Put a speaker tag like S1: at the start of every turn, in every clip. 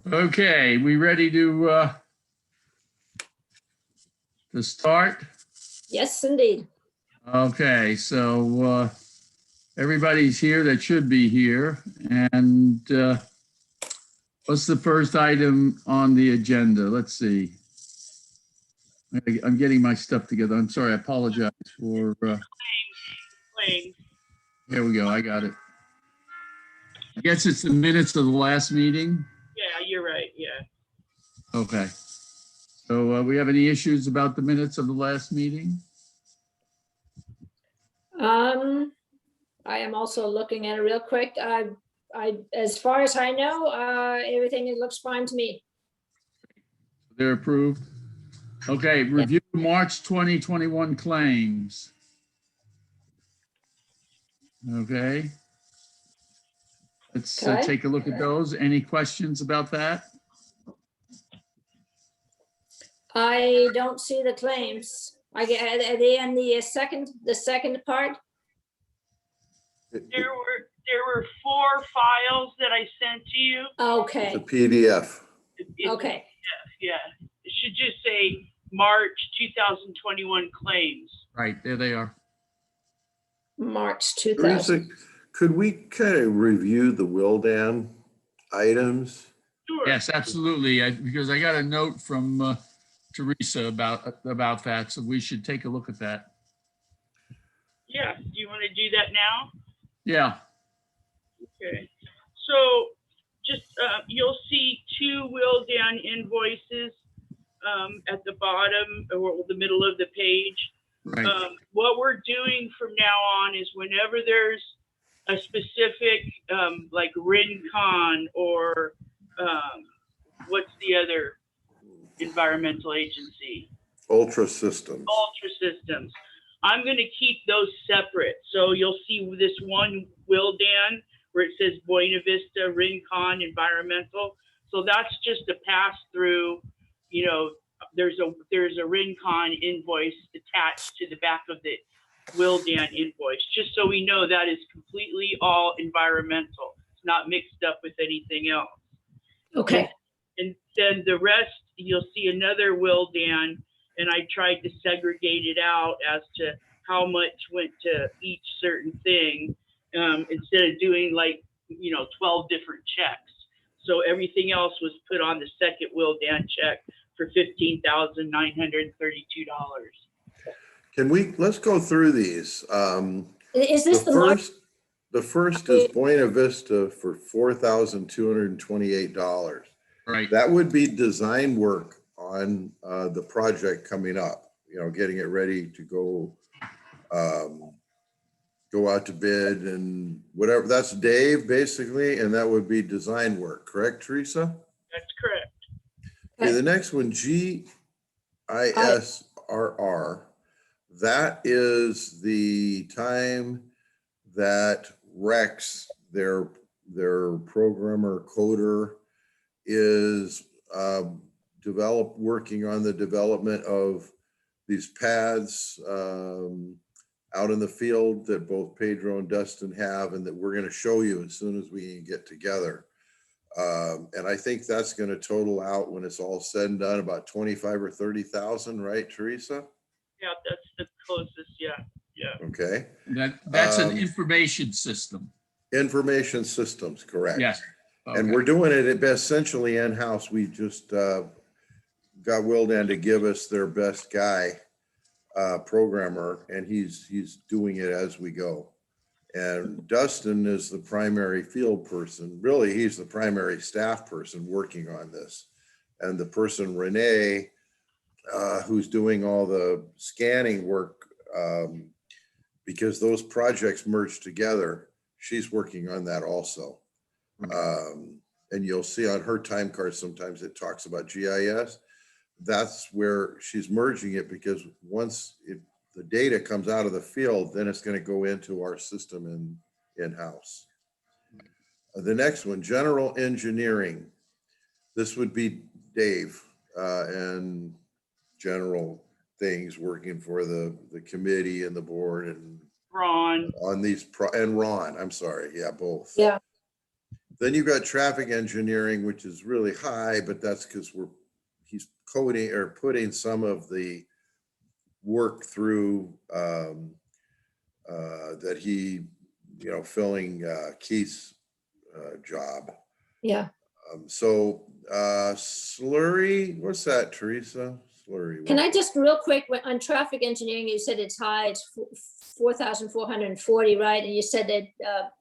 S1: Okay, we ready to start?
S2: Yes, indeed.
S1: Okay, so everybody's here that should be here. And what's the first item on the agenda? Let's see. I'm getting my stuff together. I'm sorry, I apologize for.
S3: Claims.
S1: Here we go, I got it. I guess it's the minutes of the last meeting.
S3: Yeah, you're right. Yeah.
S1: Okay. So we have any issues about the minutes of the last meeting?
S2: I am also looking at it real quick. As far as I know, everything looks fine to me.
S1: They're approved. Okay, review March 2021 claims. Okay. Let's
S2: Okay.
S1: take a look at those. Any questions about that?
S2: I don't see the claims. Are they in the second part?
S3: There were 4 files that I sent to you.
S2: Okay,
S4: The PDF.
S2: okay,
S3: Yeah. It should just say March 2021 claims.
S1: Right, there they are.
S2: March 2000.
S4: Teresa, could we kind of review the Wildan items?
S3: Sure.
S1: Yes, absolutely. Because I got a note from Teresa about that, so we should take a look at that.
S3: Yeah. Do you want to do that now?
S1: Yeah,
S3: Okay. So just you'll see 2 Wildan invoices at the bottom or the middle of the page.
S1: right.
S3: What we're doing from now on is whenever there's a specific like Rincon or what's the other environmental agency?
S4: Ultra Systems.
S3: Ultra Systems. I'm going to keep those separate. So you'll see this one Wildan where it says Buena Vista Rincon Environmental. So that's just a pass through. You know, there's a Rincon invoice attached to the back of the Wildan invoice, just so we know that is completely all environmental. It's not mixed up with anything else.
S2: Okay,
S3: And then the rest, you'll see another Wildan, and I tried to segregate it out as to how much went to each certain thing, instead of doing 12 different checks. So everything else was put on the second Wildan check for $15,932.
S4: Let's go through these.
S2: is this the March?
S4: The first is Buena Vista for $4,228.
S1: Right.
S4: That would be design work on the project coming up, getting it ready to go out to bid and whatever. That's Dave basically, and that would be design work, correct, Teresa?
S3: That's correct.
S4: Okay, the next one, GISRR. That is the time that Rex, their programmer coder, is working on the development of these paths out in the field that both Pedro and Dustin have, and that we're going to show you as soon as we get together. And I think that's going to total out, when it's all said and done, about 25 or 30,000, right, Teresa?
S3: Yeah, that's the closest. Yeah.
S4: Okay.
S1: That's an information system.
S4: Information systems, correct.
S1: Yes.
S4: And
S1: Okay.
S4: we're doing it essentially in-house. We just got Wildan to give us their best guy, programmer, and he's doing it as we go. And Dustin is the primary field person. Really, he's the primary staff person working on this. And the person, Renee, who's doing all the scanning work, because those projects merge together, she's working on that also. And you'll see on her time card, sometimes it talks about GIS. That's where she's merging it, because once the data comes out of the field, then it's going to go into our system in-house. The next one, general engineering. This would be Dave and general things, working for the committee and the board and
S3: Ron.
S4: on these and Ron, I'm sorry. Yeah, both.
S2: Yeah.
S4: Then you've got traffic engineering, which is really high, but that's because he's coding or putting some of the work through that he, filling Keith's job.
S2: Yeah.
S4: Slurry, what's that, Teresa? Slurry.
S2: Can I just real quick, on traffic engineering, you said it's high, it's 4,440, right? And you said that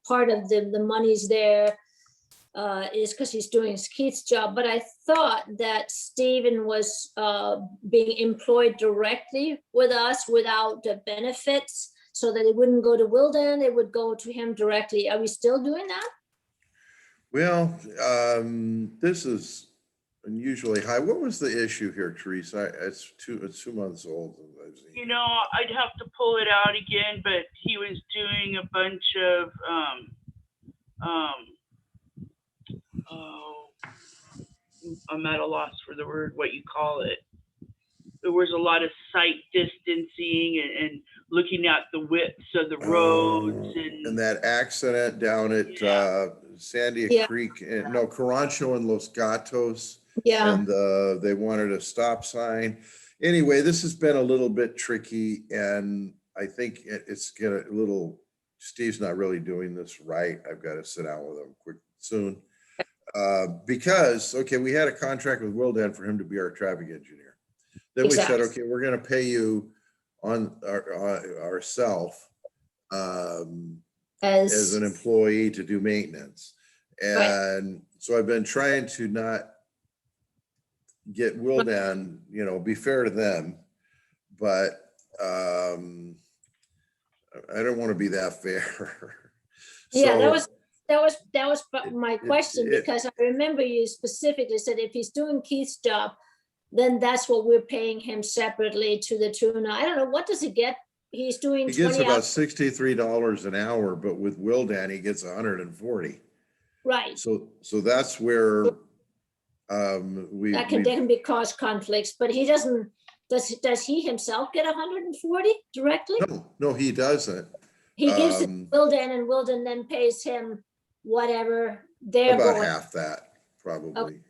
S2: part of the monies there is because he's doing Keith's job. But I thought that Stephen was being employed directly with us without the benefits, so that it wouldn't go to Wilden, it would go to him directly. Are we still doing that?
S4: Well, this is unusually high. What was the issue here, Teresa? It's 2 months old.
S3: You know, I'd have to pull it out again, but he was doing a bunch of, I'm at a loss for the word, what you call it. There was a lot of site distancing and looking at the widths of the roads
S4: And that accident down at Sandia
S2: Yeah.
S4: Creek, Carancho and Los Gatos.
S2: Yeah,
S4: And they wanted a stop sign. Anyway, this has been a little bit tricky, and I think it's getting a little, Steve's not really doing this right. I've got to sit down with him soon. Because, okay, we had a contract with Wildan for him to be our traffic engineer. Then we said,
S2: Exactly.
S4: okay, we're going to pay you on ourself as an employee to do maintenance. And so I've been trying to not get Wildan, be fair to them, but I don't want to be that fair.
S2: Yeah,
S4: So,
S2: that was my question, because I remember you specifically said if he's doing Keith's job, then that's what we're paying him separately to the tune. I don't know, what does he get? He's doing
S4: he gets
S2: 20
S4: about
S2: hours.
S4: $63 an hour, but with Wildan, he gets 140.
S2: Right,
S4: So that's where
S2: that can be cause conflicts, but he doesn't, does he himself get 140 directly?
S4: No, he doesn't.
S2: He gives it to Wilden, and Wilden then pays him whatever they're
S4: About
S2: going.
S4: half that, probably.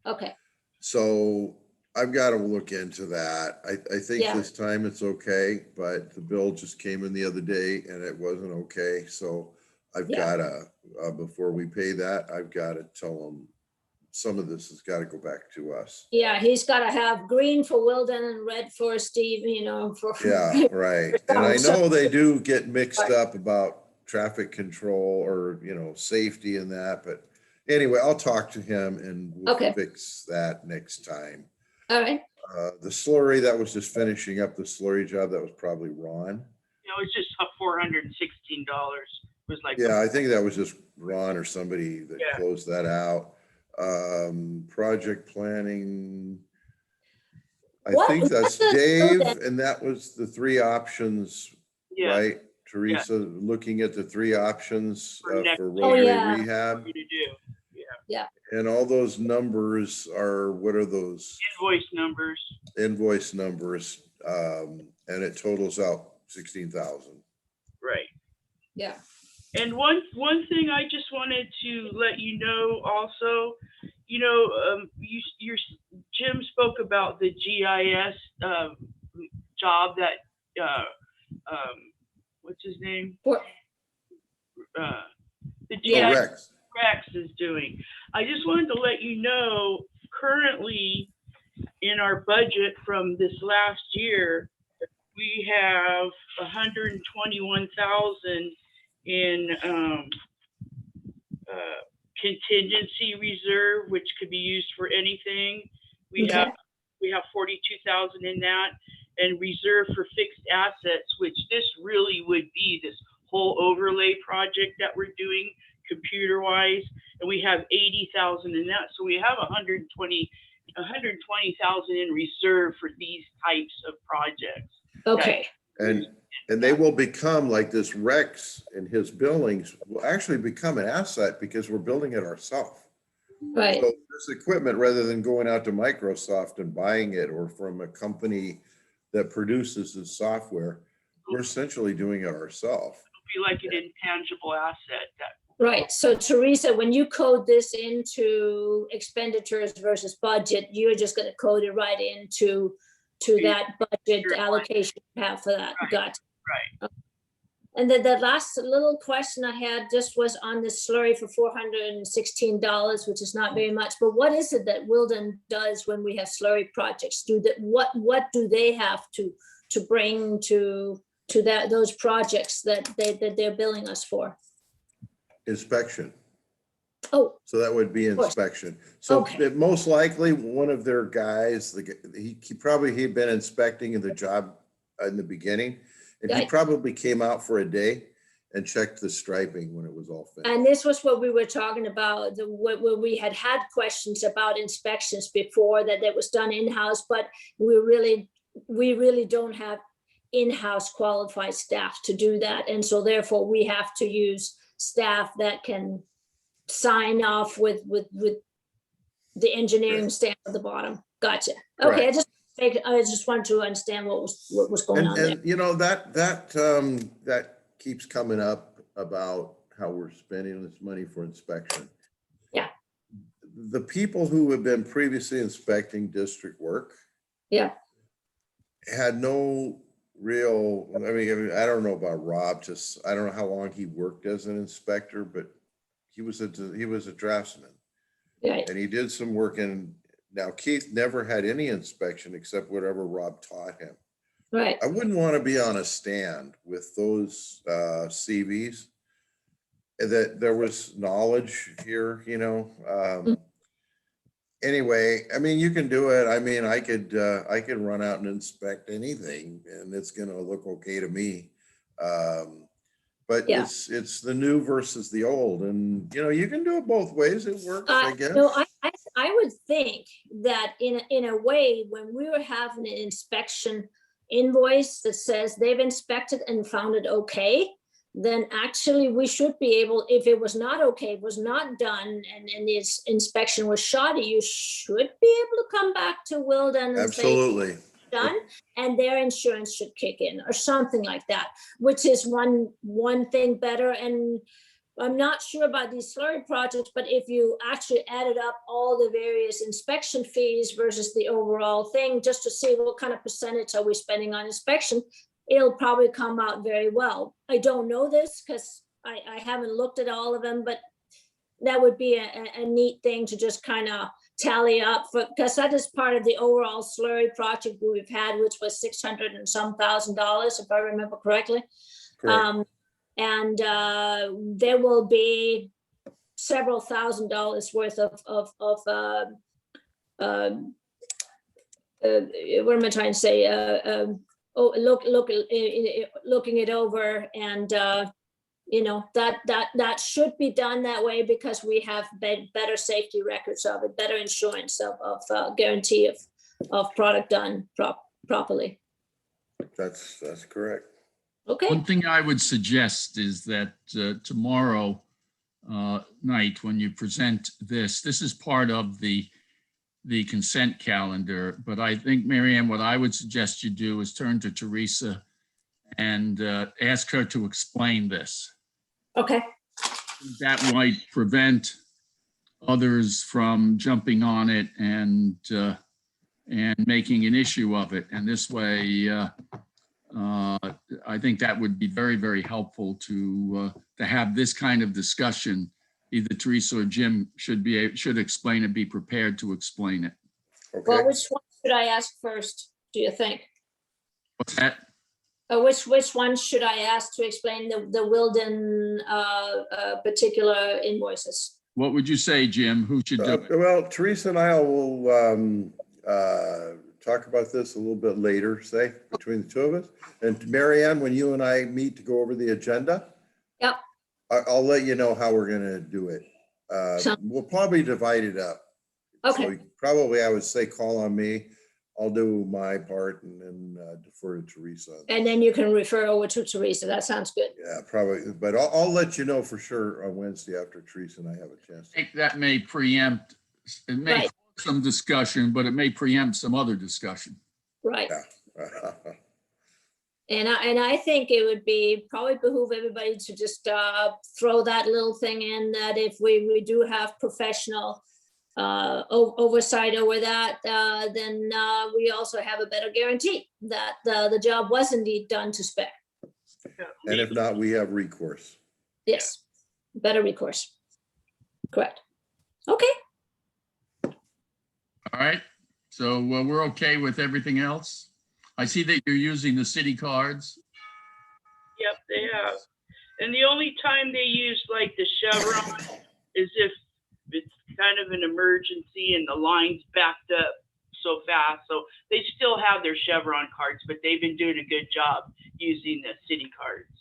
S2: Okay,
S4: So I've got to look into that. I think
S2: Yeah.
S4: this time it's okay, but the bill just came in the other day and it wasn't okay. So I've
S2: Yeah.
S4: got to, before we pay that, I've got to tell them some of this has got to go back to us.
S2: yeah, he's gotta have green for Wilden and red for Steve, for.
S4: Yeah, right. And I
S2: So-
S4: know they do get mixed up about traffic control or, safety and that, but anyway, I'll talk to him and we'll
S2: Okay.
S4: fix that next time.
S2: All right,
S4: The slurry, that was just finishing up the slurry job. That was probably Ron.
S3: it's just $416. It was like,
S4: Yeah, I think that was just Ron or somebody that
S3: Yeah.
S4: closed that out. Project planning. I
S2: What-
S4: think that's
S2: what does
S4: Dave,
S2: Wilden-
S4: and that was the three options,
S3: yeah,
S4: right? Teresa, looking at the three options
S3: For next
S4: for
S3: year.
S4: roadway
S2: yeah.
S3: what
S4: rehab.
S3: we're gonna do.
S4: And all those numbers are, what are those
S3: Invoice numbers.
S4: invoice numbers? And it totals out 16,000.
S3: Right.
S2: yeah,
S3: And one thing I just wanted to let you know also, Jim spoke about the GIS job that what's his name?
S2: For-
S3: The
S2: Yeah.
S3: GIS
S4: Correct.
S3: Rex is doing. I just wanted to let you know, currently in our budget from this last year, we have 121,000 in contingency reserve, which could be used for anything. We
S2: Okay.
S3: have 42,000 in that, and reserve for fixed assets, which this really would be this whole overlay project that we're doing computer wise, and we have 80,000 in that. So we have 120,000 in reserve for these types of projects.
S2: okay,
S4: And they will become like this Rex in his buildings will actually become an asset because we're building it ourselves.
S2: right,
S4: So this equipment, rather than going out to Microsoft and buying it or from a company that produces the software, we're essentially doing it ourselves.
S3: It'll be like an intangible asset that
S2: Right, so Teresa, when you code this into expenditures versus budget, you're just gonna code it right into that budget allocation you have for that,
S3: Right.
S2: got.
S3: Right.
S2: And then the last little question I had just was on the slurry for $416, which is not very much, but what is it that Wilden does when we have slurry projects? What do they have to bring to those projects that they're billing us for?
S4: Inspection.
S2: Oh,
S4: So that would be
S2: course.
S4: inspection. So
S2: Okay.
S4: most likely, one of their guys, he'd been inspecting the job in the beginning. And he
S2: Right.
S4: probably came out for a day and checked the striping when it was all finished.
S2: and this was what we were talking about, where we had questions about inspections before, that it was done in-house, but we really don't have in-house qualified staff to do that. And so therefore we have to use staff that can sign off with the engineering stamp at the bottom. Gotcha. Okay, I just wanted to understand what was going on there.
S4: And you know, that keeps coming up about how we're spending this money for inspection.
S2: Yeah.
S4: The people who have been previously inspecting district work
S2: Yeah,
S4: had no real, I mean, I don't know about Rob, I don't know how long he worked as an inspector, but he was a draftsman.
S2: right,
S4: And he did some work now Keith never had any inspection except whatever Rob taught him.
S2: right.
S4: I wouldn't want to be on a stand with those CVs. That there was knowledge here, you know. Anyway, I mean, you can do it. I mean, I could run out and inspect anything and it's gonna look okay to me. But
S2: Yeah.
S4: it's the new versus the old, and you know, you can do it both ways. It works, I guess.
S2: No, I would think that in a way, when we were having an inspection invoice that says they've inspected and found it okay, then actually we should be able, if it was not okay, was not done, and this inspection was shoddy, you should be able to come back to Wilden and say,
S4: Absolutely.
S2: done, and their insurance should kick in or something like that, which is one thing better. And I'm not sure about these slurry projects, but if you actually added up all the various inspection fees versus the overall thing, just to see what kind of percentage are we spending on inspection, it'll probably come out very well. I don't know this because I haven't looked at all of them, but that would be a neat thing to just kind of tally up, because that is part of the overall slurry project we've had, which was 600 and some $1,000, if I remember correctly.
S4: Correct.
S2: And there will be several $1,000s worth of what am I trying to say? Looking it over, and you know, that should be done that way, because we have better safety records of it, better insurance of guarantee of product done properly.
S4: That's correct.
S2: Okay,
S1: One thing I would suggest is that tomorrow night, when you present this is part of the consent calendar. But I think, Mary Ann, what I would suggest you do is turn to Teresa and ask her to explain this.
S2: okay,
S1: That might prevent others from jumping on it and making an issue of it. And this way, I think that would be very, very helpful to have this kind of discussion. Either Teresa or Jim should explain it, be prepared to explain it.
S2: well,
S4: Okay.
S2: which one should I ask first, do you think?
S1: What's that?
S2: Which one should I ask to explain the Wilden particular invoices?
S1: What would you say, Jim? Who should do it?
S4: Well, Teresa and I will talk about this a little bit later, say, between the two of us. And Mary Ann, when you and I meet to go over the agenda.
S2: Yep.
S4: I'll let you know how we're gonna do it.
S2: So-
S4: We'll probably divide it up.
S2: Okay.
S4: So probably, I would say, call on me. I'll do my part and then defer to Teresa.
S2: And then you can refer over to Teresa. That sounds good.
S4: Yeah, probably, but I'll let you know for sure on Wednesday after Teresa and I have a chance.
S1: I think that may preempt, it may
S2: Right.
S1: cause some discussion, but it may preempt some other discussion.
S2: Right. And I think it would be probably behoove everybody to just throw that little thing in, that if we do have professional oversight over that, then we also have a better guarantee that the job was indeed done to spec.
S4: And if not, we have recourse.
S2: Yes, better recourse. Correct. Okay,
S1: All right, so we're okay with everything else? I see that you're using the city cards.
S3: Yep, they have. And the only time they use like the Chevron is if it's kind of an emergency and the line's backed up so fast. So they still have their Chevron cards, but they've been doing a good job using the city cards.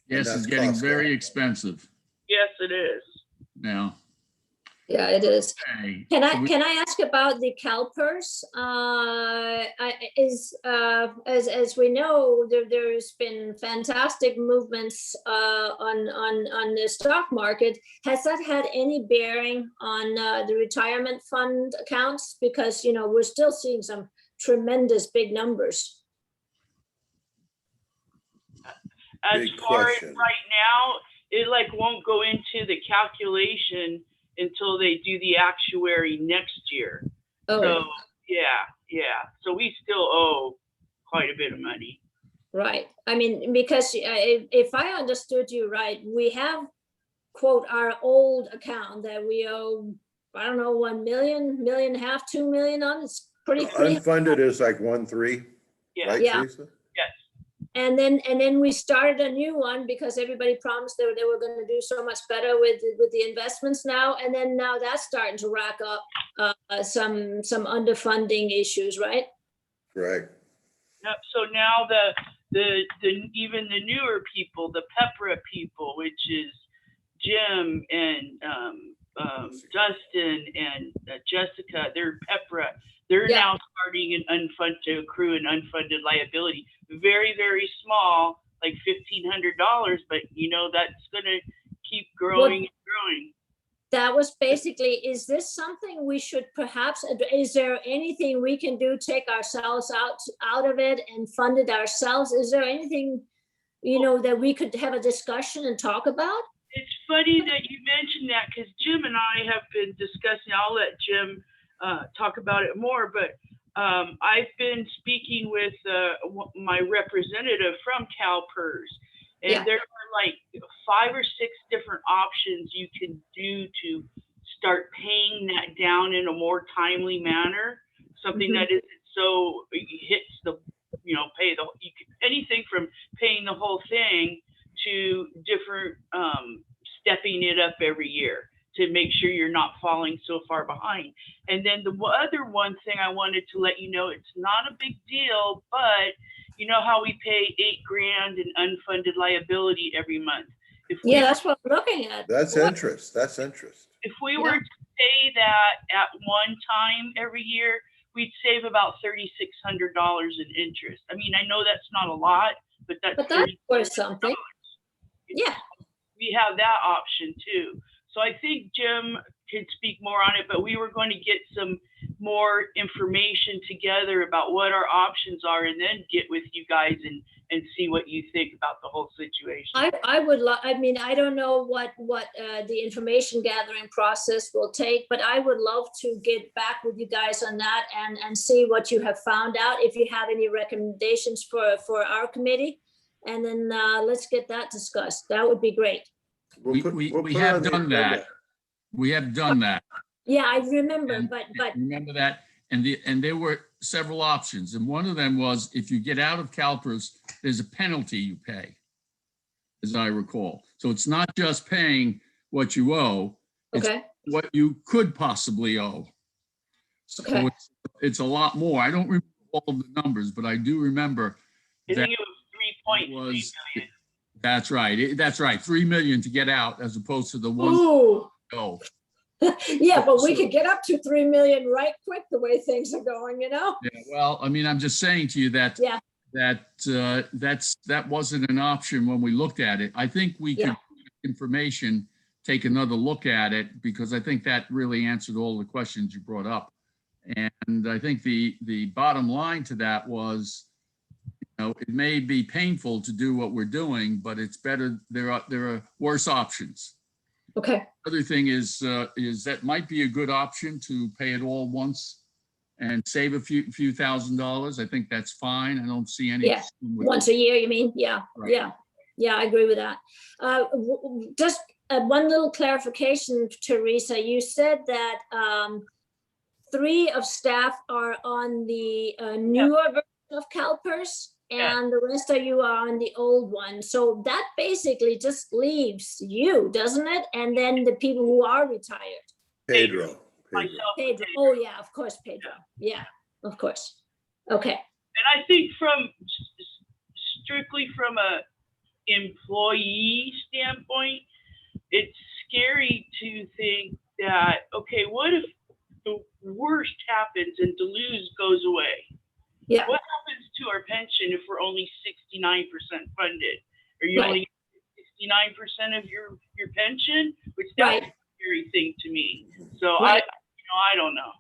S1: Yes,
S4: that's
S1: it's getting
S4: Costco.
S1: very expensive
S3: Yes, it is.
S1: now.
S2: yeah, it is.
S1: Okay,
S2: Can
S1: so we-
S2: I ask about the CalPERS? As we know, there's been fantastic movements on the stock market. Has that had any bearing on the retirement fund accounts? Because, you know, we're still seeing some tremendous big numbers.
S3: As
S4: Big
S3: far as
S4: question.
S3: right now, it like won't go into the calculation until they do the actuary next year.
S2: Oh,
S3: So yeah. So we still owe quite a bit of money.
S2: right. I mean, because if I understood you right, we have, quote, our old account that we owe, I don't know, 1 million, million and a half, 2 million on. It's pretty.
S4: Unfunded is like 1.3,
S3: Yeah.
S4: right,
S2: Yeah.
S4: Teresa?
S3: Yes.
S2: And then we started a new one because everybody promised they were going to do so much better with the investments now. And then now that's starting to rack up some underfunding issues, right?
S4: Correct.
S3: Yep. So now the even the newer people, the PEPRA people, which is Jim and Dustin and Jessica, they're PEPRA. They're
S2: Yeah.
S3: now starting an unfunded to accrue an unfunded liability. Very, very small, like $1,500, but you know that's gonna keep growing and growing.
S2: That was basically, is this something we should perhaps, is there anything we can do, take ourselves out of it and fund it ourselves? Is there anything, you know, that we could have a discussion and talk about?
S3: It's funny that you mentioned that because Jim and I have been discussing. I'll let Jim talk about it more, but I've been speaking with my representative from CalPERS, and
S2: Yeah.
S3: there are like 5 or 6 different options you can do to start paying that down in a more timely manner. Something that isn't so hits the, you know, anything from paying the whole thing to different stepping it up every year to make sure you're not falling so far behind. And then the other one thing I wanted to let you know, it's not a big deal, but you know how we pay $8,000 in unfunded liability every month. If we
S2: Yeah, that's what I'm looking at.
S4: That's interest. That's interest.
S3: if we were to pay that at one time every year, we'd save about $3,600 in interest. I mean, I know that's not a lot, but that's
S2: worth something. Yeah.
S3: We have that option too. So I think Jim can speak more on it, but we were going to get some more information together about what our options are and then get with you guys and see what you think about the whole situation.
S2: I would love, I mean, I don't know what the information gathering process will take, but I would love to get back with you guys on that and see what you have found out, if you have any recommendations for our committee. And then let's get that discussed. That would be great.
S1: We have done that. We have done that.
S2: Yeah, I remember,
S1: And-
S2: but
S1: Remember that? And there were several options. And one of them was if you get out of CalPERS, there's a penalty you pay, as I recall. So it's not just paying what you owe,
S2: okay,
S1: what you could possibly owe. So
S2: Okay.
S1: it's a lot more. I don't remember all of the numbers, but I do remember
S3: I
S1: that
S3: think it was 3.3
S1: was,
S3: million.
S1: that's right. That's right. 3 million to get out as opposed to the one
S2: ooh,
S1: go.
S2: yeah, but we could get up to 3 million right quick, the way things are going, you know?
S1: Yeah, well, I mean, I'm just saying to you that
S2: Yeah.
S1: that wasn't an option when we looked at it. I think we could information, take another look at it, because I think that really answered all the questions you brought up. And I think the bottom line to that was know, it may be painful to do what we're doing, but it's better. There are worse options.
S2: Okay,
S1: Other thing is that might be a good option to pay it all once and save a few $1,000s. I think that's fine. I don't see any.
S2: Yeah.
S1: problem with
S2: once a year, you mean? Yeah,
S1: Right.
S2: yeah. Yeah, I agree with that. Just one little clarification, Teresa. You said that 3 of staff are on the newer version of CalPERS,
S3: Yeah.
S2: and the rest of you are on the old one. So that basically just leaves you, doesn't it? And then the people who are retired.
S4: Pedro.
S3: Myself.
S2: Pedro. Oh, yeah, of course, Pedro. Yeah, of course. Okay.
S3: And I think strictly from a employee standpoint, it's scary to think that, okay, what if the worst happens and Deleuze goes away?
S2: Yeah.
S3: What happens to our pension if we're only 69% funded? Are you
S2: Right.
S3: only 69% of your pension? Which that's
S2: Right.
S3: a scary thing to me. So
S2: Right.
S3: I don't know.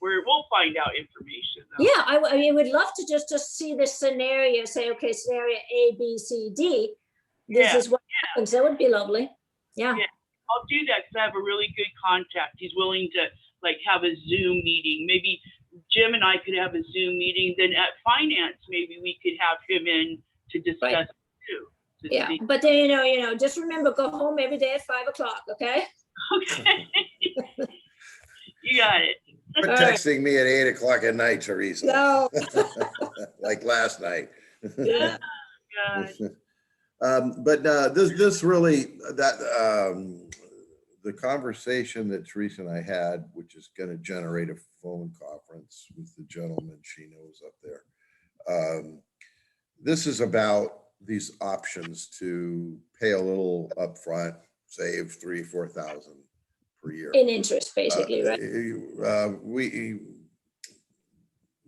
S3: We'll find out information though.
S2: Yeah, I mean, would love to just see this scenario, say, okay, scenario A, B, C, D. This
S3: Yeah,
S2: is what happens. That would be lovely. Yeah.
S3: Yeah. I'll do that because I have a really good contact. He's willing to like have a Zoom meeting. Maybe Jim and I could have a Zoom meeting. Then at finance, maybe we could have him in to discuss
S2: Right.
S3: too. To
S2: Yeah,
S3: see.
S2: but then, just remember, go home every day at 5 o'clock, okay?
S3: Okay. You got it.
S4: Quit
S2: All right.
S4: texting me at 8 o'clock at night, Teresa.
S2: No.
S4: Like last night.
S2: Yeah.
S3: God.
S4: But this really, the conversation that Teresa and I had, which is going to generate a phone conference with the gentleman she knows up there. This is about these options to pay a little upfront, save 3,000-4,000 per year.
S2: In interest, basically, right?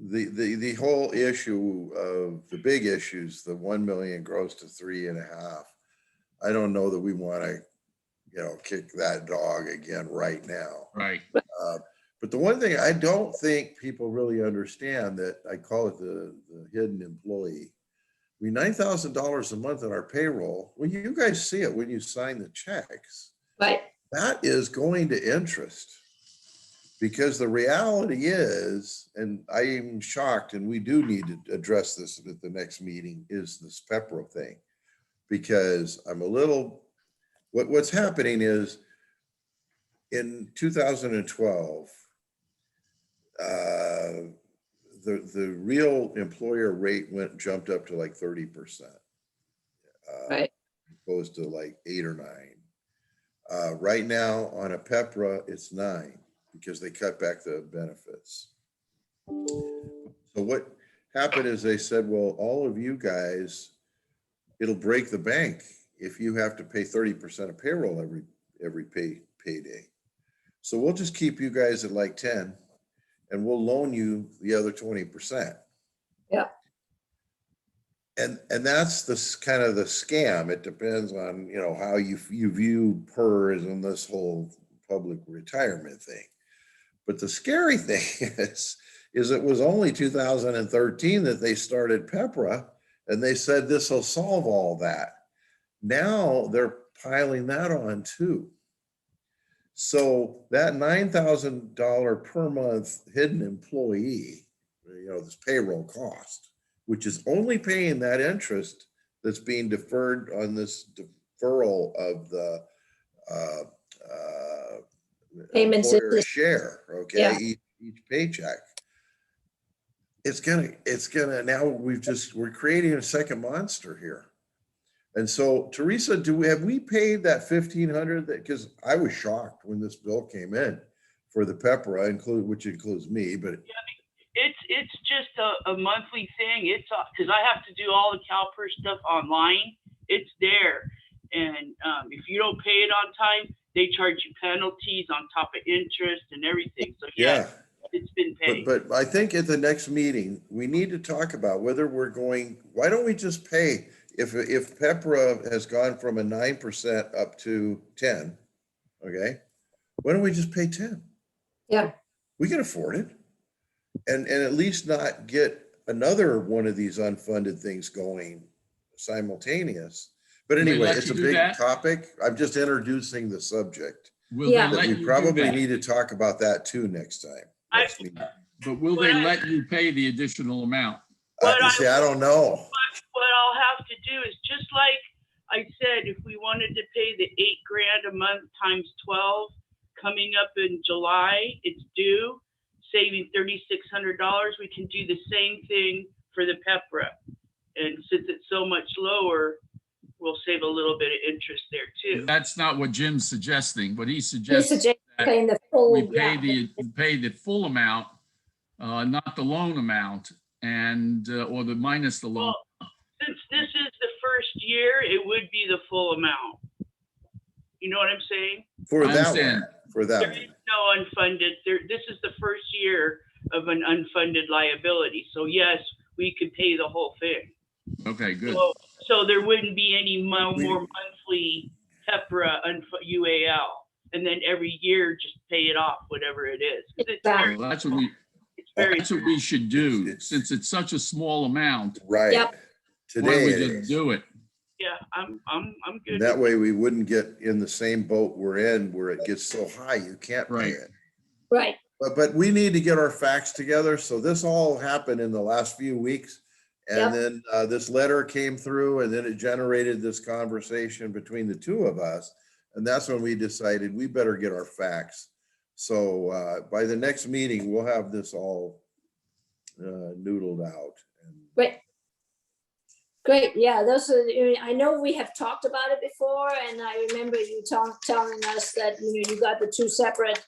S4: The whole issue of the big issues, the 1 million grows to 3.5. I don't know that we want to, kick that dog again right now.
S1: Right.
S4: But the one thing I don't think people really understand, that I call it the hidden employee. I mean, $9,000 a month on our payroll. Well, you guys see it when you sign the checks.
S2: Right.
S4: That is going to interest, because the reality is, and I am shocked, and we do need to address this at the next meeting, is this PEPRO thing. Because I'm a little, what's happening is in 2012, the real employer rate jumped up to like 30%.
S2: Right.
S4: Opposed to like 8 or 9. Right now on a PEPRA, it's 9 because they cut back the benefits. So what happened is they said, well, all of you guys, it'll break the bank if you have to pay 30% of payroll every payday. So we'll just keep you guys at like 10 and we'll loan you the other 20%.
S2: Yeah.
S4: And that's this kind of the scam. It depends on, how you view PERS and this whole public retirement thing. But the scary thing is it was only 2013 that they started PEPRA, and they said this will solve all that. Now they're piling that on too. So that $9,000 per month hidden employee, this payroll cost, which is only paying that interest that's being deferred on this deferral of the
S2: Payments
S4: employer
S2: into-
S4: share, okay,
S2: Yeah.
S4: each paycheck. It's gonna, now we're creating a second monster here. And so, Teresa, have we paid that $1,500? Because I was shocked when this bill came in for the PEPRA, which includes me, but
S3: It's just a monthly thing. It's because I have to do all the CalPERS stuff online. It's there, and if you don't pay it on time, they charge you penalties on top of interest and everything. So
S4: yeah.
S3: It's been paid.
S4: But I think at the next meeting, we need to talk about whether why don't we just pay, if PEPRA has gone from a 9% up to 10, okay? Why don't we just pay 10?
S2: Yeah.
S4: We can afford it. And at least not get another one of these unfunded things going simultaneous. But
S1: Will they
S4: anyway,
S1: let
S4: it's
S1: you
S4: a
S1: do
S4: big
S1: that?
S4: topic. I'm just introducing the subject.
S1: Will
S2: Yeah.
S1: they
S4: But
S1: let
S4: we
S1: you do
S4: probably
S1: that?
S4: need to talk about that too next time.
S3: I-
S4: next meeting.
S1: But will they let you pay the additional amount?
S4: See, I don't know.
S3: What I'll have to do is just like I said, if we wanted to pay the $8,000 a month times 12, coming up in July, it's due, saving $3,600. We can do the same thing for the PEPRA. And since it's so much lower, we'll save a little bit of interest there too.
S1: That's not what Jim's suggesting. What he
S2: He
S1: suggests
S2: suggested
S1: that
S2: paying the full,
S1: we pay
S2: yeah.
S1: pay the full amount, not the loan amount, and, or the minus the loan.
S3: Well, since this is the first year, it would be the full amount. You know what I'm saying?
S4: For
S1: I
S4: that
S1: understand.
S4: one, for that
S3: There
S4: one.
S3: is no unfunded, this is the first year of an unfunded liability. So yes, we could pay the whole thing.
S1: Okay, good.
S3: So there wouldn't be any more
S4: We-
S3: monthly PEPRA UAL. And then every year, just pay it off, whatever it is. 'Cause it's very,
S1: Well, that's what we,
S3: it's very,
S1: that's what we should do,
S4: It's-
S1: since it's such a small amount.
S4: Right.
S2: Yep.
S1: Why don't we
S4: Today it
S1: just
S4: is.
S1: do it?
S3: yeah, I'm good.
S4: That way we wouldn't get in the same boat we're in where it gets so high, you can't pay
S1: Right.
S4: it.
S2: Right,
S4: But we need to get our facts together. So this all happened in the last few weeks. And
S2: Yep.
S4: then this letter came through and then it generated this conversation between the two of us. And that's when we decided we better get our facts. So by the next meeting, we'll have this all noodled out. And
S2: great. Great, yeah, those are, I know we have talked about it before, and I remember you telling us that, you got the two separate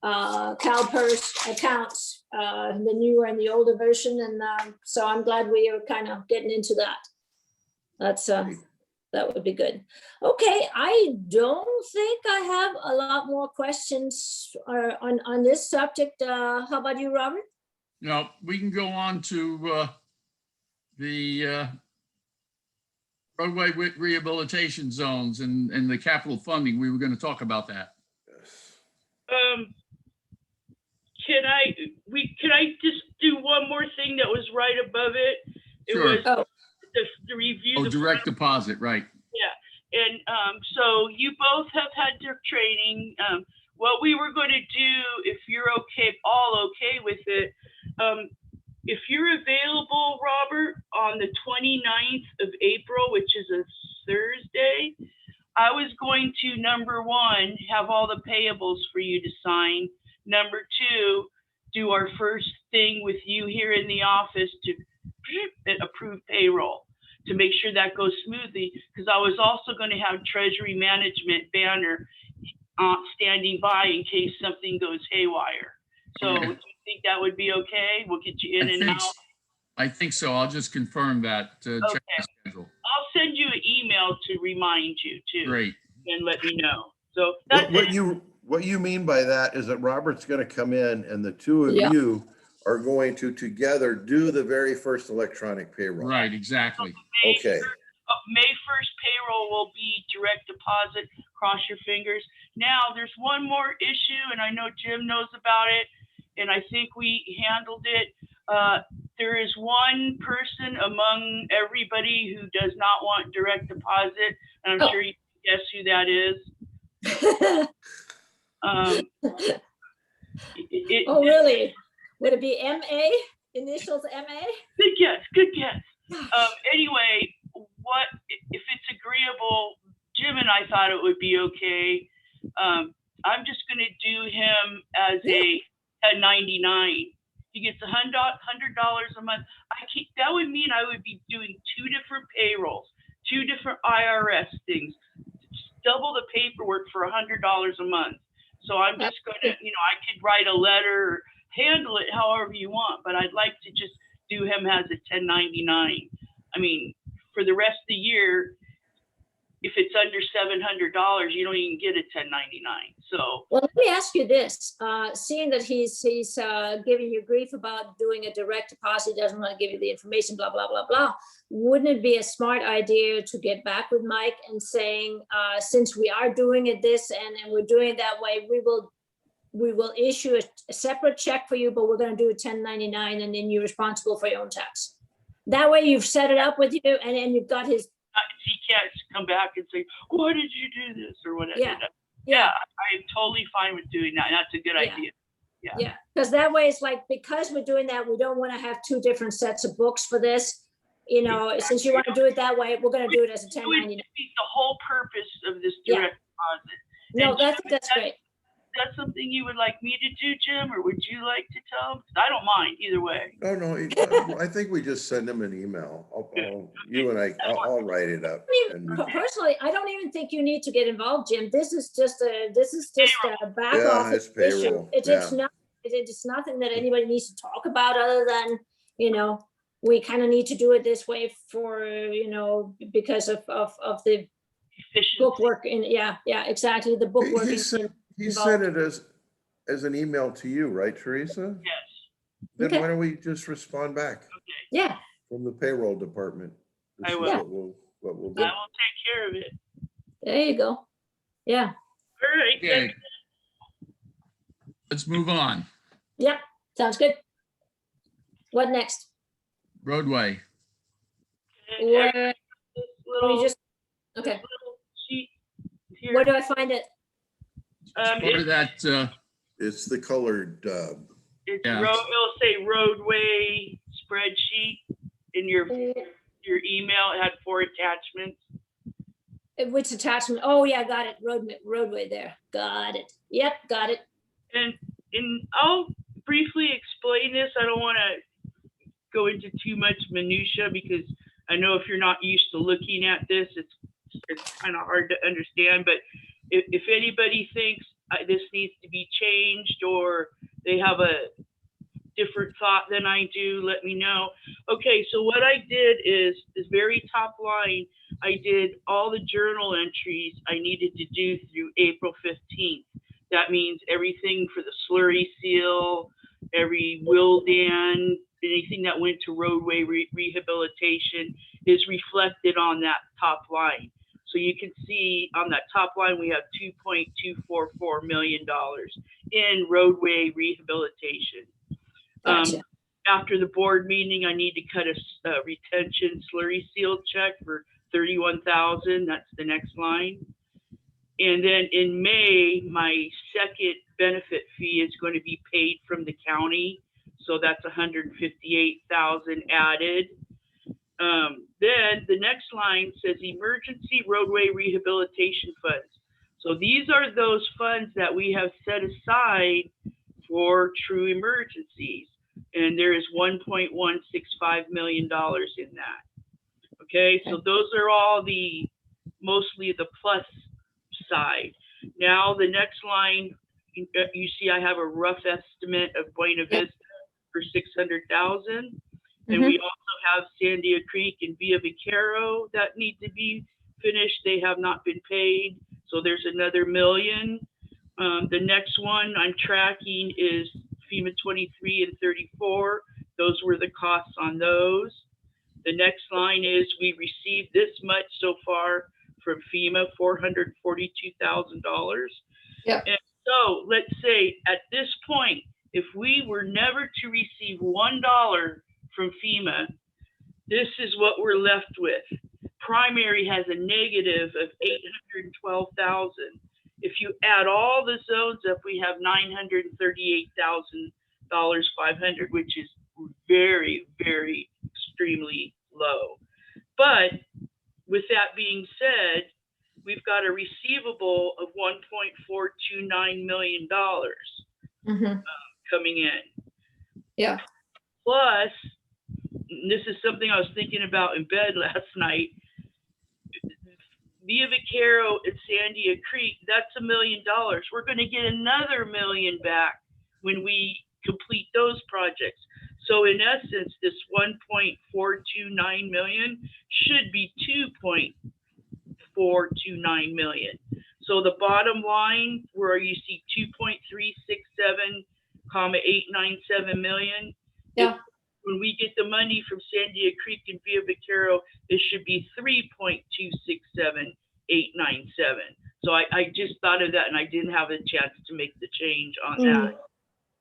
S2: CalPERS accounts, the newer and the older version, and so I'm glad we are kind of getting into that. That's, that would be good. Okay, I don't think I have a lot more questions on this subject. How about you, Robert?
S1: No, we can go on to the roadway rehabilitation zones and the capital funding. We were going to talk about that.
S3: Can I just do one more thing that was right above it? It
S1: Sure.
S3: was
S2: Oh.
S3: the review.
S1: Oh,
S3: the
S1: direct deposit, right.
S3: And so you both have had your training. What we were going to do, if you're all okay with it, if you're available, Robert, on the 29th of April, which is a Thursday, I was going to, number one, have all the payables for you to sign. Number two, do our first thing with you here in the office to approve payroll, to make sure that goes smoothly, because I was also going to have Treasury Management banner standing by in case something goes haywire. So
S1: Okay.
S3: do you think that would be okay? We'll get you in and out.
S1: I think so. I'll just confirm that. Check the schedule.
S3: I'll send you an email to remind you too,
S1: Great.
S3: and let me know. So that's
S4: what you mean by that is that Robert's going to come in and the two of
S2: Yeah.
S4: you are going to together do the very first electronic payroll.
S1: Right, exactly.
S4: Okay.
S3: May 1st payroll will be direct deposit. Cross your fingers. Now, there's one more issue, and I know Jim knows about it, and I think we handled it. There is one person among everybody who does not want direct deposit, and I'm
S2: Oh.
S3: sure you can guess who that is.
S2: Oh, really? Would it be MA? Initials MA?
S3: Good guess, good guess. Anyway, what if it's agreeable? Jim and I thought it would be okay. I'm just going to do him as a 1099. He gets $100 a month. That would mean I would be doing two different payrolls, two different IRS things, double the paperwork for $100 a month. So I'm just going to, I could write a letter, or handle it however you want, but I'd like to just do him as a 1099. I mean, for the rest of the year, if it's under $700, you don't even get a 1099. So
S2: Well, let me ask you this, seeing that he's giving you grief about doing a direct deposit, doesn't want to give you the information, blah, blah, blah, blah. Wouldn't it be a smart idea to get back with Mike and saying, since we are doing it this and we're doing it that way, we will we will issue a separate check for you, but we're gonna do a 1099 and then you're responsible for your own tax. That way you've set it up with you and then you've got his,
S3: He can't come back and say, why did you do this or whatever.
S2: Yeah.
S3: Yeah, I'm totally fine with doing that. That's a good
S2: Yeah.
S3: idea.
S2: yeah, because that way it's like, because we're doing that, we don't want to have two different sets of books for this. You know, since you want to do it that way, we're gonna do it as a
S3: It would
S2: 1099.
S3: defeat the whole purpose of this
S2: Yeah.
S3: direct deposit.
S2: No,
S3: And
S2: that's great.
S3: That's something you would like me to do, Jim, or would you like to tell him? I don't mind either way.
S4: No, I think we just send them an email. You and I'll write it up.
S2: I
S4: and-
S2: mean, personally, I don't even think you need to get involved, Jim. This is just a back
S4: Yeah,
S2: office
S4: it's
S2: issue.
S4: payroll,
S2: It's not, it's nothing that anybody needs to talk about other than, you know, we kind of need to do it this way for, you know, because of the
S3: Efficiency.
S2: book work and yeah, exactly. The book
S4: He
S2: working.
S4: sent it as an email to you, right, Teresa?
S3: Yes.
S4: Then
S2: Okay.
S4: why don't we just respond back
S2: Yeah,
S4: from the payroll department? This
S3: I
S4: is
S3: will.
S4: What we'll
S3: I
S4: do.
S3: will take care of it.
S2: there you go. Yeah,
S3: All right.
S1: Okay. Let's move on.
S2: yeah, sounds good. What next?
S1: Roadway.
S3: And
S2: Where,
S3: this
S2: we
S3: little,
S2: just, okay,
S3: little sheet here.
S2: where do I find it?
S1: Part of
S3: It's,
S1: that,
S4: It's the colored,
S1: Yeah.
S3: it'll say roadway spreadsheet in your email. It had 4 attachments.
S2: Which attachment? Oh, yeah, got it. Roadway there. Got it. Yep, got it.
S3: And I'll briefly explain this. I don't want to go into too much minutia because I know if you're not used to looking at this, it's kind of hard to understand. But if anybody thinks this needs to be changed or they have a different thought than I do, let me know. Okay, so what I did is this very top line, I did all the journal entries I needed to do through April 15th. That means everything for the slurry seal, every Wildan, anything that went to roadway rehabilitation is reflected on that top line. So you can see on that top line, we have $2.244 million in roadway rehabilitation.
S2: Gotcha.
S3: After the board meeting, I need to cut a retention slurry seal check for $31,000. That's the next line. And then in May, my second benefit fee is going to be paid from the county. So that's $158,000 added. Then the next line says emergency roadway rehabilitation funds. So these are those funds that we have set aside for true emergencies. And there is $1.165 million in that. Okay, so those are all mostly the plus side. Now the next line, you see I have a rough estimate of Buena Vista for $600,000. And we also have Sandia Creek and Villa Vaquero that need to be finished. They have not been paid. So there's another $1 million. The next one I'm tracking is FEMA 23 and 34. Those were the costs on those. The next line is we received this much so far from FEMA, $442,000.
S2: Yep.
S3: And so let's say at this point, if we were never to receive $1 from FEMA, this is what we're left with. Primary has a negative of $812,000. If you add all the zones up, we have $938,500, which is very, very extremely low. But with that being said, we've got a receivable of $1.429 million coming in.
S2: Yeah.
S3: Plus, this is something I was thinking about in bed last night. Villa Vaquero and Sandia Creek, that's $1 million. We're going to get another $1 million back when we complete those projects. So in essence, this 1.429 million should be 2.429 million. So the bottom line where you see 2.367,897 million.
S2: Yeah.
S3: When we get the money from Sandia Creek and Villa Vaquero, it should be 3.267897. So I just thought of that and I didn't have a chance to make the change on
S2: Mm.
S3: that.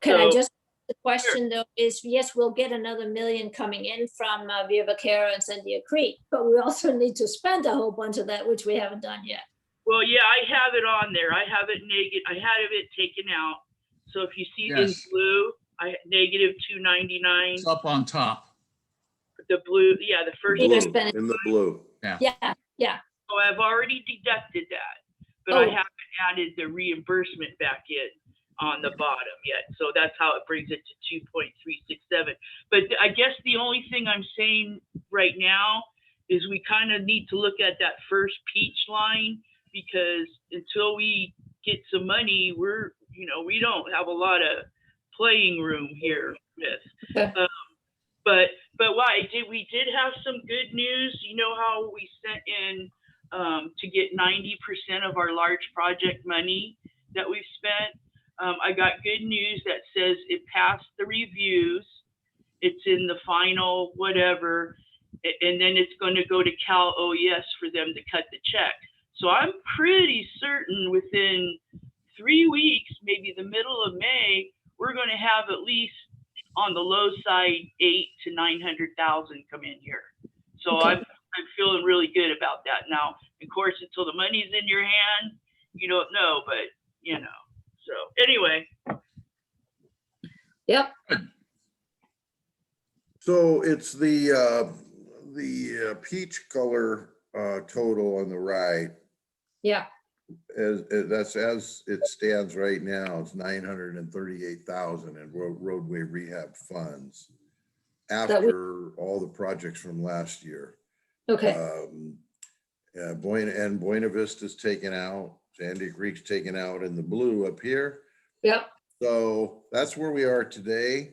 S2: Can I
S3: So-
S2: just, the question though is, yes, we'll get another million coming in from Via Vaquero and Cynthia Creek, but we also need to spend a whole bunch of that, which we haven't done yet.
S3: Well, yeah, I have it on there. I have it negative. I had it taken out. So if you see in
S1: Yes.
S3: blue, I negative 299.
S1: It's up on top.
S3: The blue, yeah, the first
S2: Peter
S3: one.
S4: Blue,
S2: spent-
S4: in the blue.
S2: Yeah,
S3: So I've already deducted that, but
S2: Oh.
S3: I haven't added the reimbursement back in on the bottom yet. So that's how it brings it to 2.367. But I guess the only thing I'm saying right now is we kind of need to look at that first peach line, because until we get some money, we don't have a lot of playing room here with.
S2: Okay.
S3: But we did have some good news. You know how we sent in to get 90% of our large project money that we've spent. I got good news that says it passed the reviews. It's in the final whatever, and then it's going to go to Cal OES for them to cut the check. So I'm pretty certain within 3 weeks, maybe the middle of May, we're going to have at least on the low side 800,000 to 900,000 come in here. So
S2: Okay.
S3: I'm feeling really good about that. Now, of course, until the money's in your hand, you don't know, but So anyway,
S2: yep,
S4: So it's the peach color total on the right.
S2: yeah,
S4: That's as it stands right now, it's 938,000 in roadway rehab funds
S2: That we-
S4: after all the projects from last year.
S2: okay,
S4: Buena Vista's taken out, Sandy Creek's taken out in the blue up here.
S2: yep,
S4: So that's where we are today.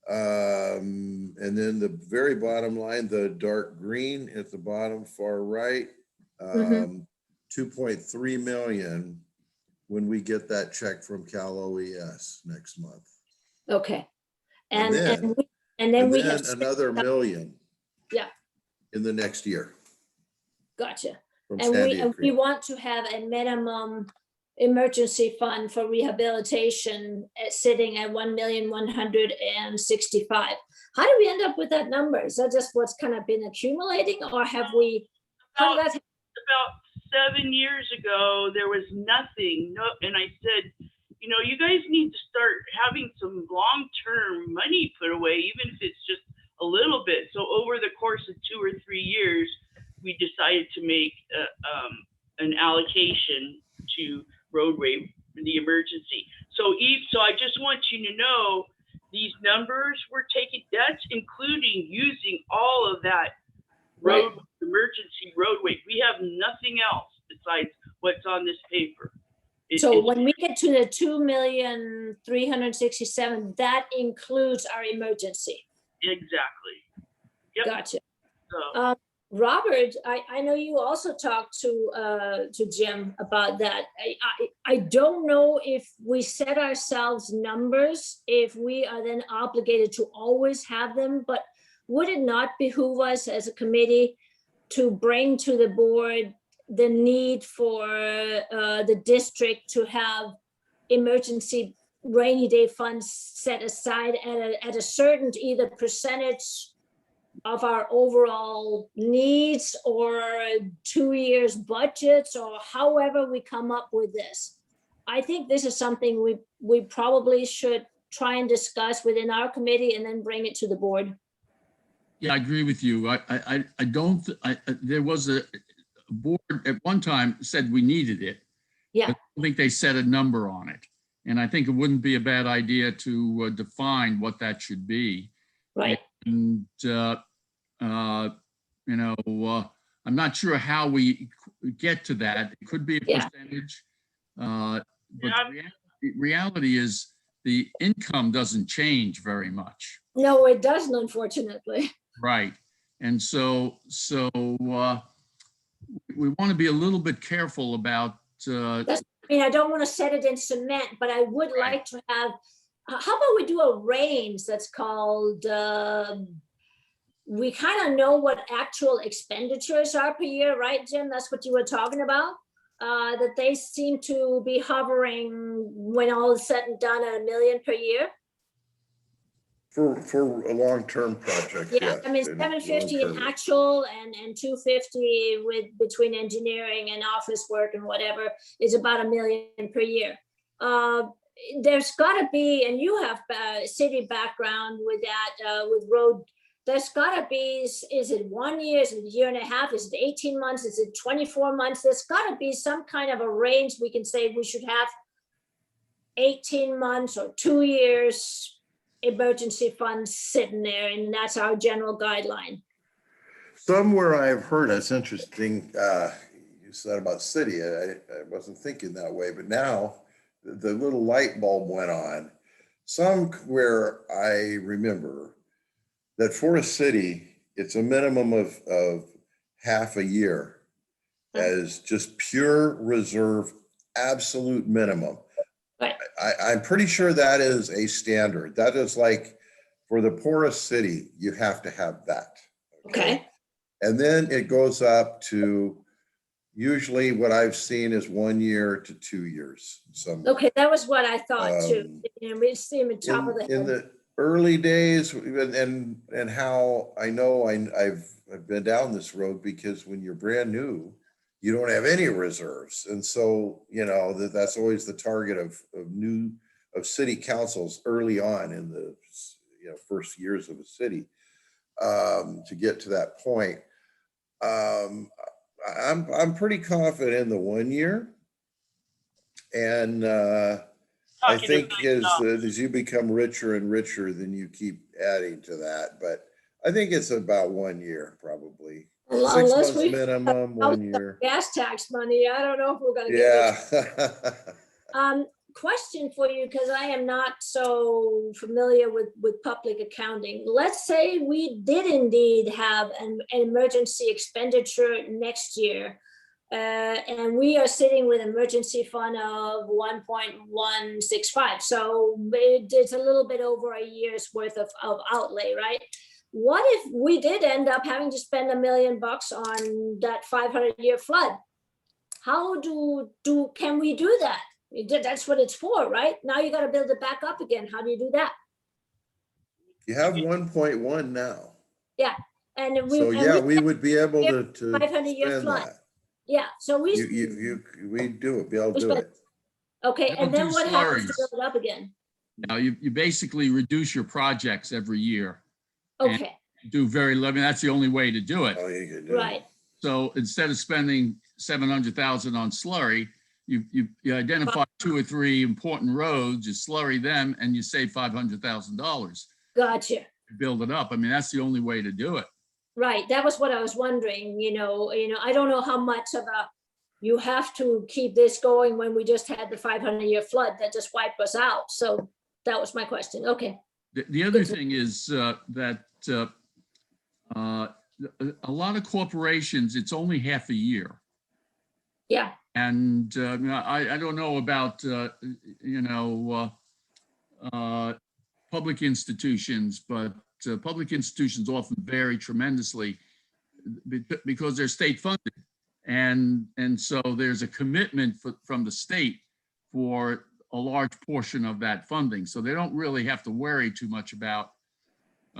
S4: And then the very bottom line, the dark green at the bottom far right,
S2: Mhm.
S4: 2.3 million when we get that check from Cal OES next month.
S2: okay.
S4: And then-
S2: And then
S4: And
S2: we
S4: then
S2: have,
S4: another million.
S2: Yeah.
S4: In the next year
S2: gotcha.
S4: from
S2: And
S4: Sandy
S2: we
S4: Creek.
S2: want to have a minimum emergency fund for rehabilitation sitting at 1,165,000. How do we end up with that number? Is that just what's kind of been accumulating, or have we? How did that?
S3: about 7 years ago, there was nothing. No, and I said, you guys need to start having some long-term money put away, even if it's just a little bit. So over the course of 2 or 3 years, we decided to make an allocation to roadway, the emergency. So I just want you to know, these numbers we're taking, that's including using all of that road emergency roadway. We have nothing else besides what's on this paper.
S2: So
S3: It's-
S2: when we get to the 2,367,000, that includes our emergency.
S3: exactly. Yep.
S2: Gotcha.
S3: So
S2: Robert, I know you also talked to Jim about that. I don't know if we set ourselves numbers, if we are then obligated to always have them, but would it not behoove us as a committee to bring to the board the need for the district to have emergency rainy day funds set aside at a certain either percentage of our overall needs or 2 years budgets, or however we come up with this? I think this is something we probably should try and discuss within our committee and then bring it to the board.
S1: Yeah, I agree with you. I don't, there was a board at one time said we needed it.
S2: Yeah.
S1: but I don't think they set a number on it. And I think it wouldn't be a bad idea to define what that should be.
S2: Right,
S1: And, I'm not sure how we get to that. It could be a
S2: Yeah.
S1: percentage. But
S3: Yeah.
S1: the reality is the income doesn't change very much.
S2: no, it doesn't, unfortunately.
S1: Right. And so we want to be a little bit careful about,
S2: I mean, I don't want to set it in cement, but I would
S1: Right.
S2: like to have, how about we do a range that's called, we kind of know what actual expenditures are per year, right, Jim? That's what you were talking about? that they seem to be hovering, when all is said and done, at $1 million per year.
S4: For a long-term project,
S2: Yeah,
S4: yes.
S2: I mean,
S4: and
S2: 750 in
S4: long-term.
S2: actual and 250 with, between engineering and office work and whatever, is about $1 million per year. There's gotta be, and you have city background with that, with road, there's gotta be, is it 1 year, is it a year and a half, is it 18 months, is it 24 months? There's gotta be some kind of a range we can say we should have 18 months or 2 years emergency funds sitting there, and that's our general guideline.
S4: Somewhere I've heard, it's interesting, you said about city, I wasn't thinking that way, but now the little light bulb went on. Somewhere I remember that for a city, it's a minimum of half a year as just pure reserve, absolute minimum.
S2: Right.
S4: I'm pretty sure that is a standard. That is like, for the poorest city, you have to have that.
S2: Okay,
S4: And then it goes up to, usually what I've seen is 1 year to 2 years.
S2: okay, that was what I thought too.
S4: Um,
S2: You know, we see him on top of the
S4: In
S2: head.
S4: the early days, and how I know I've been down this road, because when you're brand new, you don't have any reserves. And so, you know, that's always the target of city councils early on in the, you know, first years of a city, to get to that point. I'm pretty confident in the 1 year. And I
S3: Talking
S4: think
S3: about,
S4: as you become richer and richer, then you keep adding to that. But I think it's about 1 year, probably. 6
S2: Unless
S4: months
S2: we
S4: minimum, 1 year.
S2: gas tax money, I don't know if we're gonna get it.
S4: Yeah.
S2: Question for you, because I am not so familiar with public accounting. Let's say we did indeed have an emergency expenditure next year. And we are sitting with emergency fund of 1.165. So it's a little bit over a year's worth of outlay, right? What if we did end up having to spend $1 million on that 500-year flood? How can we do that? That's what it's for, right? Now you got to build it back up again. How do you do that?
S4: You have 1.1 now.
S2: Yeah, and
S4: So yeah, we would be able to
S2: 500-year
S4: spend
S2: flood.
S4: that.
S2: Yeah, so we
S4: We do it, be able to do it.
S2: okay, and then
S1: Don't do
S2: what happens to
S1: slurries.
S2: build it up again?
S1: Now, you basically reduce your projects every year. And
S2: Okay,
S1: do very, I mean, that's the only way to do it.
S4: Oh, you could do it.
S2: right.
S1: So instead of spending 700,000 on slurry, you identify 2 or 3 important roads, you slurry them, and you save $500,000.
S2: Gotcha.
S1: Build it up. I mean, that's the only way to do it.
S2: Right, that was what I was wondering, I don't know how much of you have to keep this going when we just had the 500-year flood that just wiped us out. So that was my question. Okay,
S1: The other thing is that a lot of corporations, it's only half a year.
S2: yeah,
S1: And I don't know about, public institutions, but public institutions often vary tremendously because they're state funded. And so there's a commitment from the state for a large portion of that funding. So they don't really have to worry too much about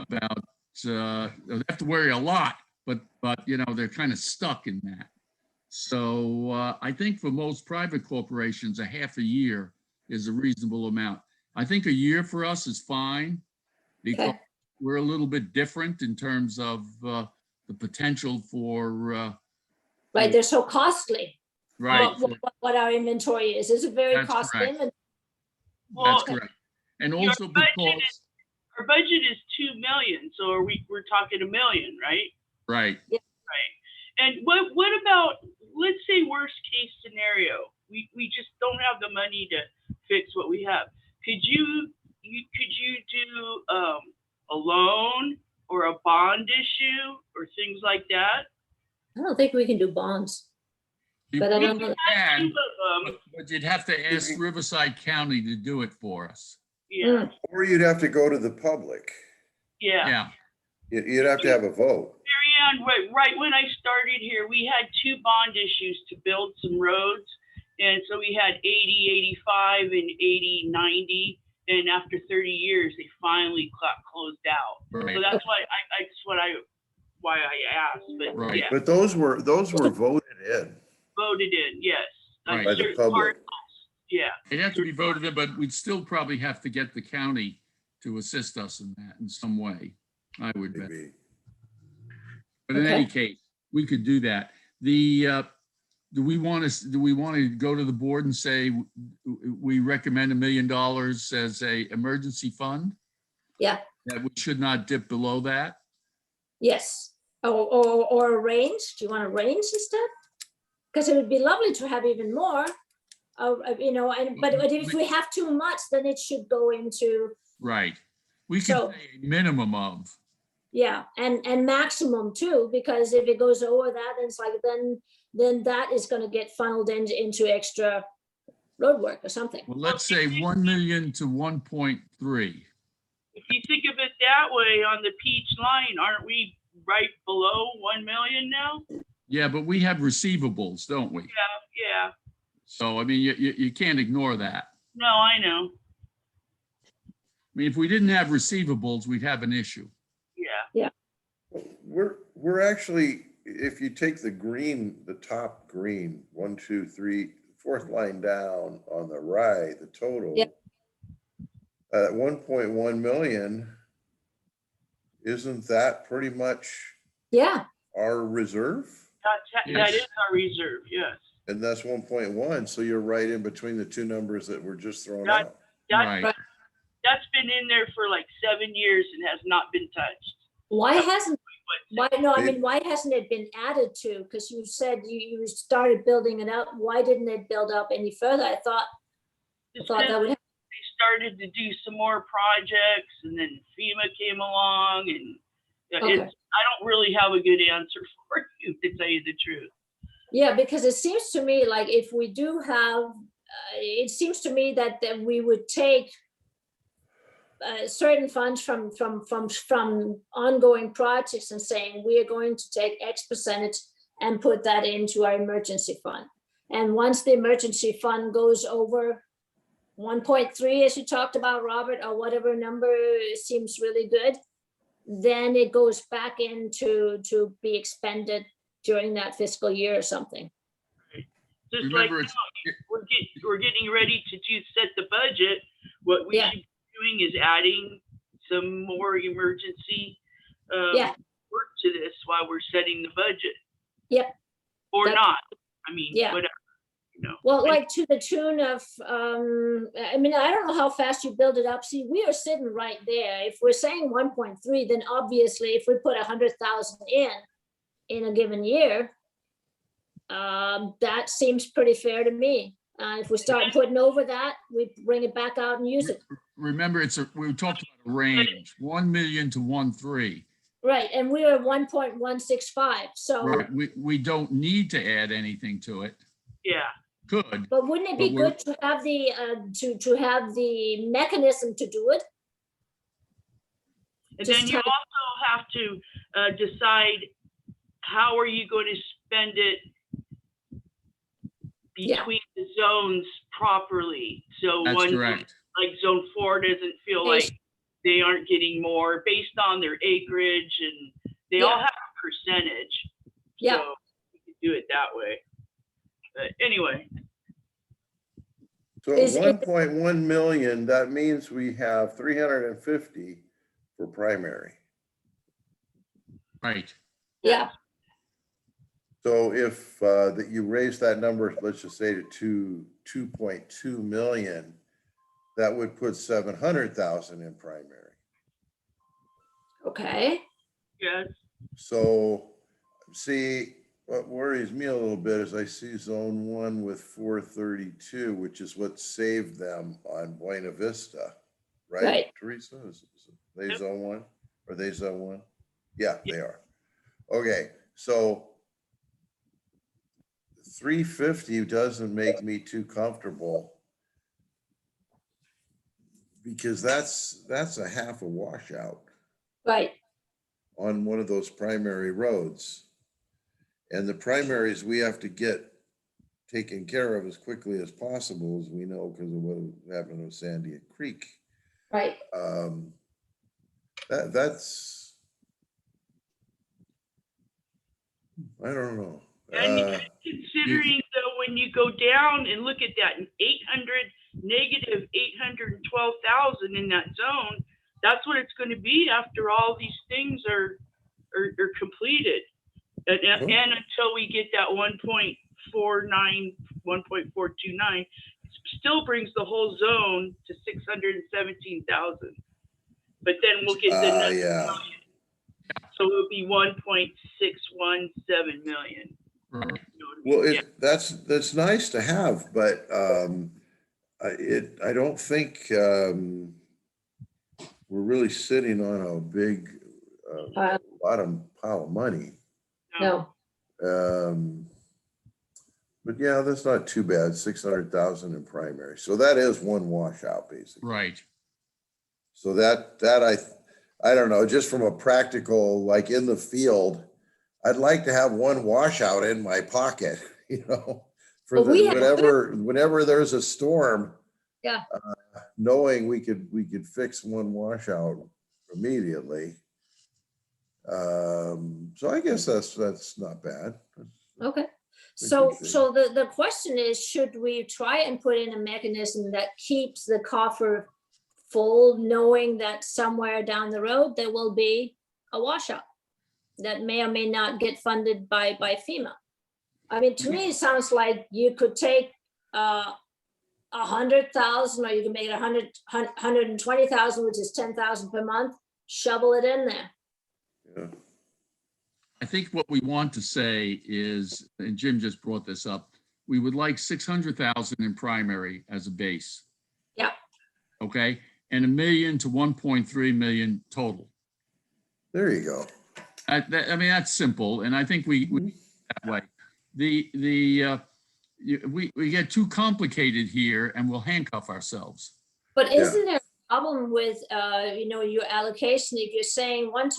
S1: they have to worry a lot, but they're kind of stuck in that. So I think for most private corporations, a half a year is a reasonable amount. I think a year for us is fine because
S2: okay,
S1: we're a little bit different in terms of the potential for,
S2: right, they're so costly.
S1: right,
S2: What our inventory is a very
S1: That's
S2: costly
S1: correct.
S2: inventory.
S1: that's
S3: well,
S1: correct. And
S3: your
S1: also
S3: budget
S1: because,
S3: our budget is 2 million, so we're talking $1 million, right?
S1: right,
S3: And what about, let's say worst case scenario, we just don't have the money to fix what we have. Could you do a loan or a bond issue or things like that?
S2: I don't think we can do bonds.
S1: you
S2: But I don't
S1: probably
S2: know.
S1: can,
S3: Two of them,
S1: but you'd have to ask Riverside County to do it for us.
S3: yeah,
S4: Or you'd have to go to the public.
S3: yeah.
S1: Yeah,
S4: You'd have to have a vote.
S3: Mary Dan, right when I started here, we had 2 bond issues to build some roads. And so we had 80, 85 and 80, 90. And after 30 years, they finally got closed out.
S1: Right.
S3: So that's why why I asked, but
S1: Right.
S3: yeah,
S4: But those were voted in.
S3: voted in, yes.
S1: Right.
S4: By the
S3: Certain
S4: public.
S3: parcels, yeah.
S1: It'd have to be voted in, but we'd still probably have to get the county to assist us in that in some way, I would bet.
S4: Maybe.
S1: But in any case, we could do that. Do we want to go to the board and say we recommend $1 million as a emergency fund?
S2: Yeah.
S1: That we should not dip below that?
S2: Yes, or a range. Do you want a range and stuff? Because it would be lovely to have even more. You know, but if we have too much, then it should go into,
S1: Right. We could
S2: So-
S1: say a minimum of.
S2: yeah, and maximum too, because if it goes over that, then it's like, then that is gonna get funneled into extra road work or something.
S1: Well, let's say 1 million to 1.3.
S3: If you think of it that way, on the peach line, aren't we right below 1 million now?
S1: Yeah, but we have receivables, don't we?
S3: Yeah.
S1: So, I mean, you can't ignore that.
S3: No, I know.
S1: I mean, if we didn't have receivables, we'd have an issue.
S3: Yeah.
S4: We're actually, if you take the top green, 1, 2, 3, fourth line down on the right, the total.
S2: Yep.
S4: At 1.1 million, isn't that pretty much
S2: Yeah,
S4: our reserve?
S3: That
S1: Yes.
S3: is our reserve, yes.
S4: And that's 1.1, so you're right in between the two numbers that were just thrown
S3: That-
S4: out.
S3: That,
S1: Right.
S3: that's been in there for like 7 years and has not been touched.
S2: why hasn't
S4: Maybe-
S2: why hasn't it been added to? Because you said you started building it up. Why didn't it build up any further? I thought
S3: It's
S2: that
S3: because
S2: would,
S3: they started to do some more projects and then FEMA came along and
S2: Okay.
S3: I don't really have a good answer for you, to tell you the truth.
S2: yeah, because it seems to me like if we do have, it seems to me that we would take certain funds from ongoing projects and saying, we are going to take X percentage and put that into our emergency fund. And once the emergency fund goes over 1.3, as you talked about, Robert, or whatever number seems really good, then it goes back into to be expended during that fiscal year or something.
S3: Just
S1: Remember,
S3: like
S1: it's,
S3: we're getting ready to set the budget. What we
S2: Yeah.
S3: should be doing is adding some more emergency
S2: Yeah.
S3: work to this while we're setting the budget.
S2: Yep.
S3: Or
S2: That-
S3: not. I mean,
S2: Yeah.
S3: whatever, you know.
S2: Well, like to the tune of, I mean, I don't know how fast you build it up. See, we are sitting right there. If we're saying 1.3, then obviously if we put 100,000 in a given year, that seems pretty fair to me. If we start putting over that, we bring it back out and use it.
S1: remember, we talked about a range, 1 million to 1.3.
S2: Right, and we are 1.165, so,
S1: Right, we don't need to add anything to it.
S3: Yeah.
S1: Could,
S2: but wouldn't it be
S1: But we're-
S2: good to have the, to have the mechanism to do it?
S3: And
S2: Just
S3: then you
S2: type-
S3: also have to decide how are you going to spend it
S2: Yeah.
S3: between the zones properly. So
S1: that's
S3: one,
S1: correct.
S3: like zone 4 doesn't feel
S2: Yes.
S3: like they aren't getting more based on their acreage, and they all
S2: Yeah.
S3: have a percentage.
S2: Yeah.
S3: So you could do it that way. But anyway,
S4: So
S2: Is
S4: at
S2: it-
S4: 1.1 million, that means we have 350 for primary.
S1: Right.
S2: Yeah,
S4: So if that you raise that number, let's just say to 2.2 million, that would put 700,000 in primary.
S2: okay,
S3: yes,
S4: So see, what worries me a little bit is I see zone 1 with 432, which is what saved them on Buena Vista, right?
S2: Right.
S4: Teresa, is they
S3: Yep.
S4: zone 1? Are they zone 1? Yeah, they are. Okay, so 350 doesn't make me too comfortable because that's a half a washout
S2: right,
S4: on one of those primary roads. And the primaries we have to get taken care of as quickly as possible, as we know, because of what happened with Sandia Creek.
S2: Right.
S4: That's, I don't know.
S3: And considering though, when you go down and look at that negative 812,000 in that zone, that's what it's going to be after all these things are completed. And until we get that 1.49, 1.429, it still brings the whole zone to 617,000. But then we'll get the next
S4: yeah.
S3: so it'll be 1.617 million.
S1: Right.
S4: Well, that's nice to have, but I don't think we're really sitting on a big pile of money.
S2: No.
S4: But yeah, that's not too bad. 600,000 in primary, so that is one washout basically.
S1: Right.
S4: So that I don't know, just from a practical, like in the field, I'd like to have one washout in my pocket, you know, for whenever there's a storm.
S2: Yeah.
S4: Knowing we could fix one washout immediately. So I guess that's not bad.
S2: Okay. So the question is, should we try and put in a mechanism that keeps the coffer full, knowing that somewhere down the road there will be a washout that may or may not get funded by FEMA? I mean, to me, it sounds like you could take 100,000, or you can make it 120,000, which is 10,000 per month, shovel it in there.
S4: Yeah.
S1: I think what we want to say is, and Jim just brought this up, we would like 600,000 in primary as a base.
S2: Yeah.
S1: Okay, and $1 million to 1.3 million total.
S4: There you go.
S1: I mean, that's simple, and I think we that way. We get too complicated here, and we'll handcuff ourselves.
S2: But isn't there a problem with your allocation if you're saying 1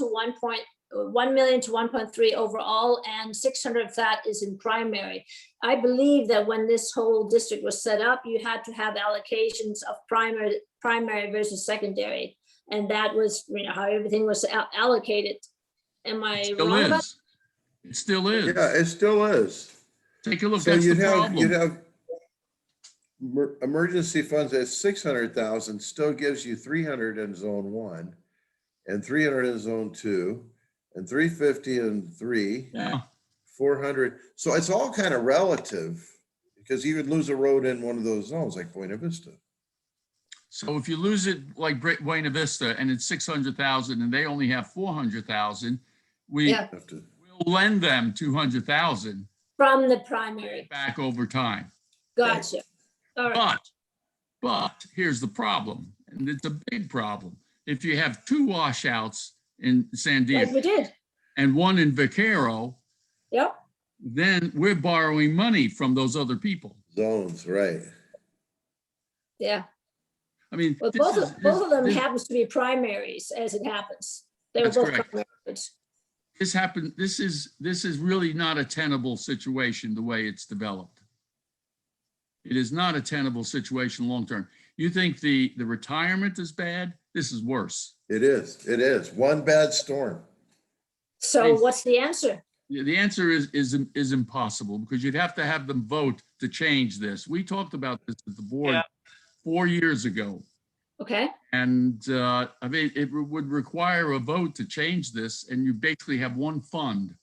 S2: million to 1.3 overall, and 600 of that is in primary? I believe that when this whole district was set up, you had to have allocations of primary versus secondary, and that was how everything was allocated. Am I wrong about that?
S1: It still is.
S4: Yeah, it still is.
S1: Take a look.
S4: So
S1: That's
S4: you'd
S1: the problem.
S4: have emergency funds at 600,000, still gives you 300 in zone 1, and 300 in zone 2, and 350 in 3,
S1: Yeah.
S4: 400. So it's all kind of relative, because you could lose a road in one of those zones, like Buena Vista.
S1: So if you lose it like Buena Vista and it's 600,000 and they only have 400,000, we'll lend them 200,000
S2: from the primary
S1: back over time.
S2: Gotcha. All right.
S1: But here's the problem, and it's a big problem. If you have 2 washouts in Sandia,
S2: like we did,
S1: and 1 in Vaquero,
S2: yep,
S1: then we're borrowing money from those other people.
S4: Zones, right?
S2: Yeah.
S1: I mean,
S2: Well, both of them happens to be primaries, as it happens. They were
S1: That's
S2: both
S1: correct.
S2: primaries.
S1: This happened. This is really not a tenable situation the way it's developed. It is not a tenable situation long term. You think the retirement is bad? This is worse.
S4: It is. It is. One bad storm.
S2: So what's the answer?
S1: The answer is impossible, because you'd have to have them vote to change this. We talked about this at the board 4 years ago.
S2: Okay.
S1: And I mean, it would require a vote to change this, and you basically have one fund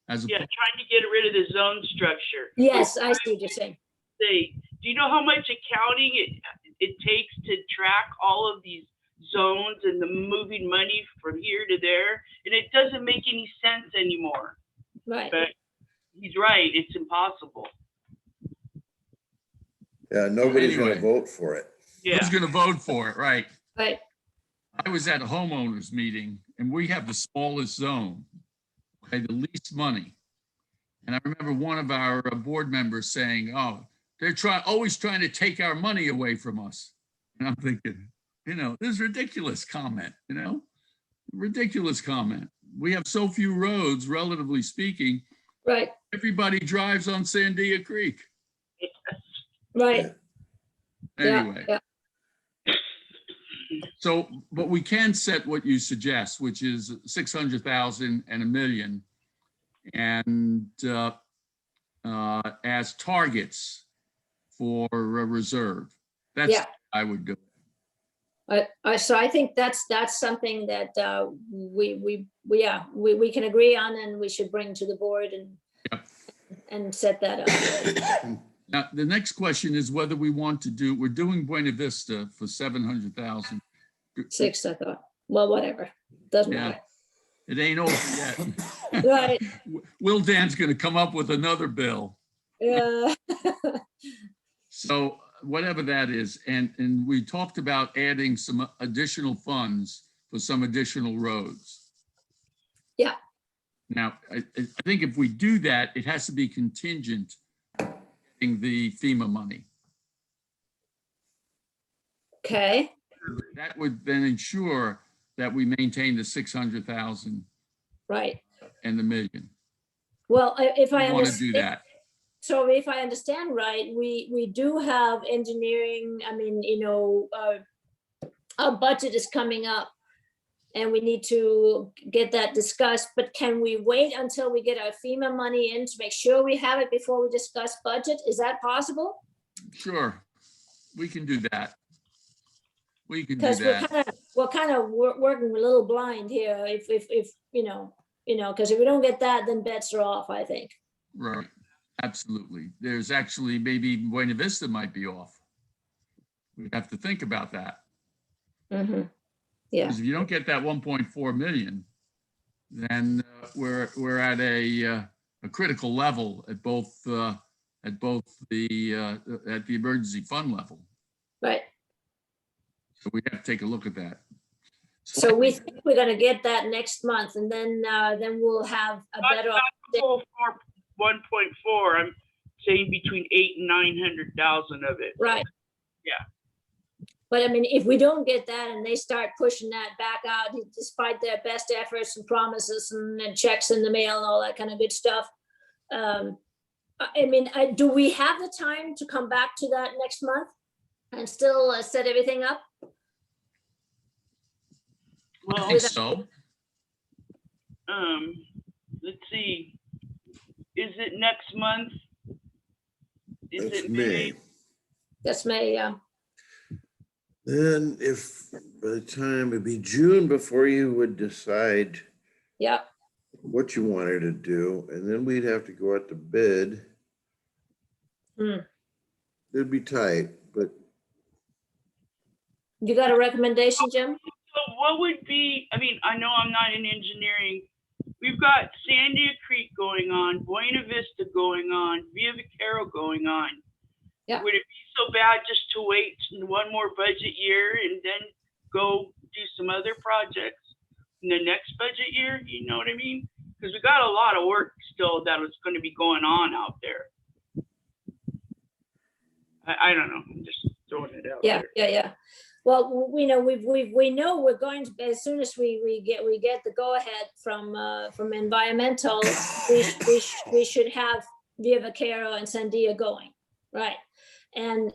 S1: as a.
S3: Yeah, trying to get rid of the zone structure.
S2: Yes, I see what you're saying.
S3: Do you know how much accounting it takes to track all of these zones and the moving money from here to there? And it doesn't make any sense anymore.
S2: Right.
S3: But he's right, it's impossible.
S4: Yeah, nobody's
S1: Anyway.
S4: going to vote for it.
S3: Yeah.
S1: Who's going to vote for it? Right.
S2: Right.
S1: I was at a homeowners meeting, and we have the smallest zone, okay, the least money. And I remember one of our board members saying, "Oh, they're always trying to take our money away from us." And I'm thinking, this is ridiculous comment, ridiculous comment. we have so few roads, relatively speaking.
S2: right,
S1: Everybody drives on Sandia Creek.
S2: right. Yeah,
S1: Anyway,
S2: yeah.
S1: so, but we can set what you suggest, which is 600,000 and $1 million. And as targets for a reserve. That's
S2: Yeah.
S1: I would do.
S2: So I think that's something that we can agree on, and we should bring to the board
S1: Yep.
S2: and set that up.
S1: Now, the next question is whether we want to do, we're doing Buena Vista for 700,000.
S2: 6, I thought. Well, whatever. Doesn't
S1: Yeah.
S2: matter.
S1: It ain't over yet.
S2: Right.
S1: Will Dan's gonna come up with another bill.
S2: Yeah.
S1: So whatever that is, and we talked about adding some additional funds for some additional roads.
S2: Yeah.
S1: Now, I think if we do that, it has to be contingent in the FEMA money.
S2: Okay.
S1: That would then ensure that we maintain the 600,000
S2: Right.
S1: and the $1 million.
S2: Well, if I
S1: We want to do
S2: understand,
S1: that.
S2: so if I understand right, we do have engineering. I mean, our budget is coming up, and we need to get that discussed. But can we wait until we get our FEMA money in to make sure we have it before we discuss budget? Is that possible?
S1: Sure, we can do that. We can do
S2: Because
S1: that.
S2: we're kind of working a little blind here. If because if we don't get that, then bets are off, I think.
S1: Right, absolutely. There's actually maybe Buena Vista might be off. We have to think about that.
S2: Mm-hmm. Yeah.
S1: Because if you don't get that 1.4 million, then we're at a critical level at both the emergency fund level.
S2: Right.
S1: So we have to take a look at that.
S2: So we think we're gonna get that next month, and then we'll have a better.
S3: Not the whole 1.4. I'm saying between 800,000 and 900,000 of it.
S2: Right.
S3: Yeah.
S2: But I mean, if we don't get that and they start pushing that back out, despite their best efforts and promises and checks in the mail and all that kind of good stuff. I mean, do we have the time to come back to that next month and still set everything up?
S1: I
S3: Well,
S1: think so.
S3: let's see. Is it next month? Is
S4: That's
S3: it
S4: May.
S2: That's May, yeah.
S4: Then if by the time it'd be June before you would decide
S2: Yeah,
S4: what you wanted to do, and then we'd have to go out to bid.
S2: Hmm.
S4: It'd be tight, but
S2: you got a recommendation, Jim?
S3: So what would be, I mean, I know I'm not in engineering. We've got Sandia Creek going on, Buena Vista going on, Via Vaquero going on.
S2: Yeah.
S3: Would it be so bad just to wait one more budget year and then go do some other projects in the next budget year? You know what I mean? Because we got a lot of work still that is going to be going on out there. I don't know. I'm just throwing it out
S2: Yeah,
S3: there.
S2: yeah. Well, we know we know we're going to, as soon as we get the go ahead from environmental, we should have Via Vaquero and Sandia going, right? And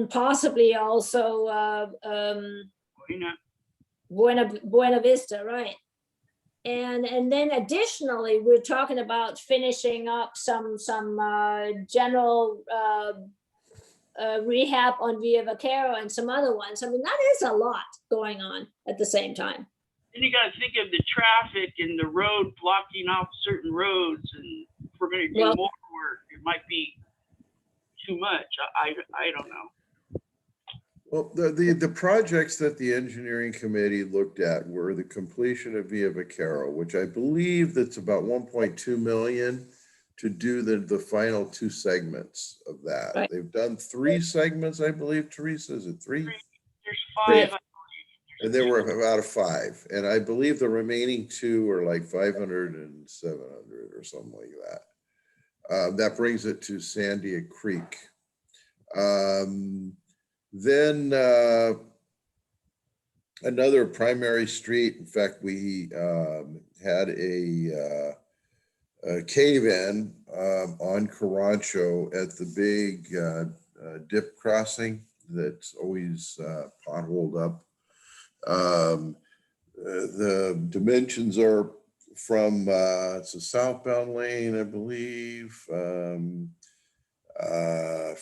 S2: possibly also Buena Vista, right? And then additionally, we're talking about finishing up some general rehab on Via Vaquero and some other ones. I mean, that is a lot going on at the same time.
S3: Then you got to think of the traffic and the road blocking off certain roads, and if we're going to do
S2: Well-
S3: more work, it might be too much. I don't know.
S4: well, the projects that the engineering committee looked at were the completion of Via Vaquero, which I believe that's about 1.2 million to do the final 2 segments of that.
S2: Right.
S4: They've done 3 segments, I believe. Teresa, is it 3?
S3: There's 5. I believe.
S4: And there were out of 5, and I believe the remaining 2 are like 500 and 700 or something like that. That brings it to Sandia Creek. Then another primary street. In fact, we had a cave-in on Carancho at the big dip crossing that's always potholed up. The dimensions are from, it's a southbound lane, I believe,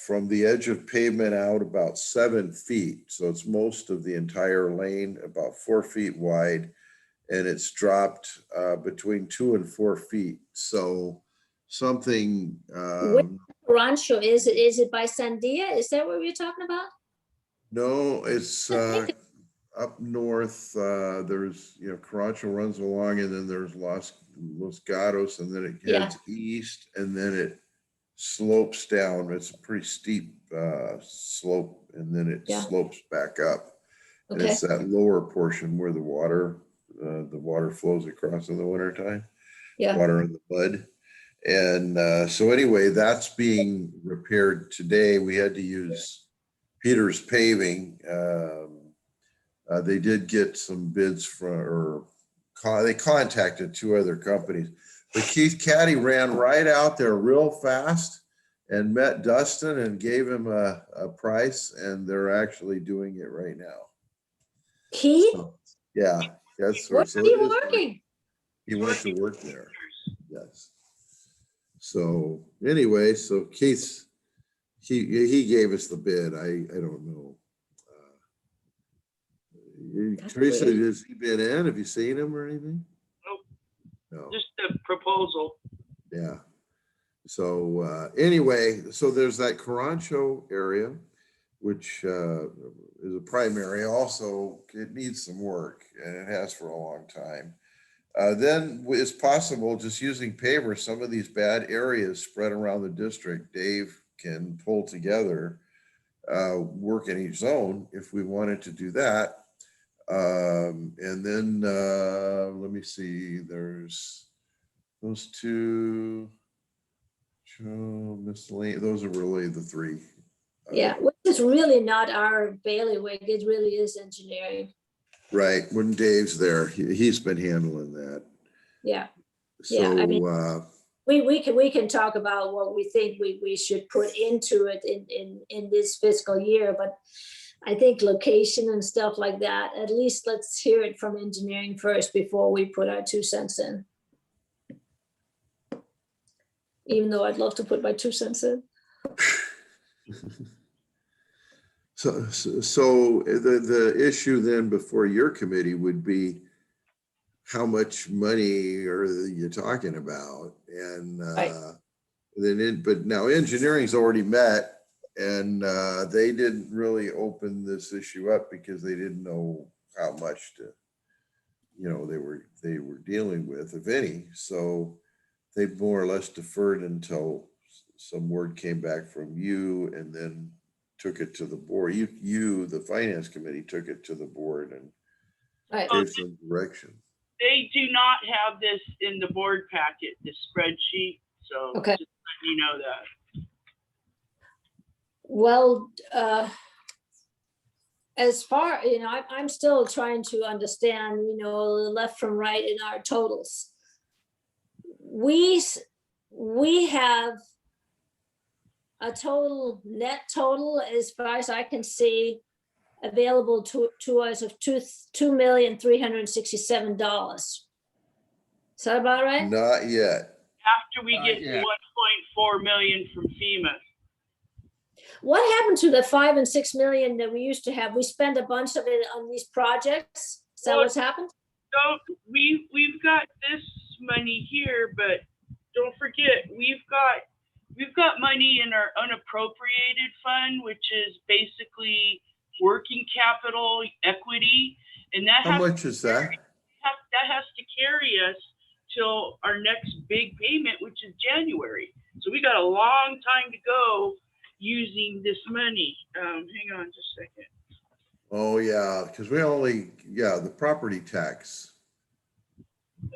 S4: from the edge of pavement out about 7 feet. So it's most of the entire lane, about 4 feet wide, and it's dropped between 2 and 4 feet. So something,
S2: Rancho, is it by Sandia? Is that what we're talking about?
S4: no, it's
S2: I think
S4: up north. There's, Carancho runs along, and then there's Los Gatos, and then it heads east, and then it slopes down. It's a pretty steep slope, and then it slopes back up. And
S2: Okay.
S4: it's that lower portion where the water flows across in the wintertime.
S2: Yeah.
S4: Water in the mud. And so anyway, that's being repaired today. We had to use Peters Paving. They did get some bids they contacted 2 other companies. But Keith Caddy ran right out there real fast and met Dustin and gave him a price, and they're actually doing it right now.
S2: Keith,
S4: Yeah, that's where.
S2: where's he working?
S4: He went to work there. Yes. So anyway, so Keith, he gave us the bid. I don't know. Teresa,
S2: weird.
S4: has he been in? Have you seen him or anything?
S3: Nope.
S4: No.
S3: Just a proposal.
S4: Yeah. So anyway, so there's that Carancho area, which is a primary. Also, it needs some work, and it has for a long time. Then it's possible, just using paver, some of these bad areas spread around the district, Dave can pull together, work in each zone if we wanted to do that. And then let me see, there's those 2, miscellaneous, those are really the 3.
S2: Yeah, which is really not our bailiwick. It really is engineering.
S4: Right, when Dave's there, he's been handling that.
S2: Yeah.
S4: So,
S2: Yeah, I mean, we can talk about what we think we should put into it in this fiscal year, but I think location and stuff like that, at least let's hear it from engineering first before we put our 2 cents in. Even though I'd love to put my 2 cents in.
S4: So the issue then before your committee would be, how much money are you talking about? And
S2: Right.
S4: but now engineering's already met, and they didn't really open this issue up because they didn't know how much they were dealing with, if any. So they more or less deferred until some word came back from you, and then took it to the board. You, the finance committee, took it to the board and
S2: Right.
S4: gave some direction.
S3: They do not have this in the board packet, this spreadsheet. So
S2: Okay.
S3: just let you know that.
S2: Well, as far, I'm still trying to understand, left from right in our totals. We have a net total, as far as I can see, available to us of $2,367,000. Is that about right?
S4: Not yet.
S3: After we get
S1: Yeah.
S3: 1.4 million from FEMA.
S2: What happened to the 5 and 6 million that we used to have? We spent a bunch of it on these projects. Is that what's happened?
S3: So we've got this money here, but don't forget, we've got money in our unappropriated fund, which is basically working capital equity, and that
S4: How much is that?
S3: that has to carry us till our next big payment, which is January. So we got a long time to go using this money. Hang on just a second.
S4: Oh, yeah, because the property tax.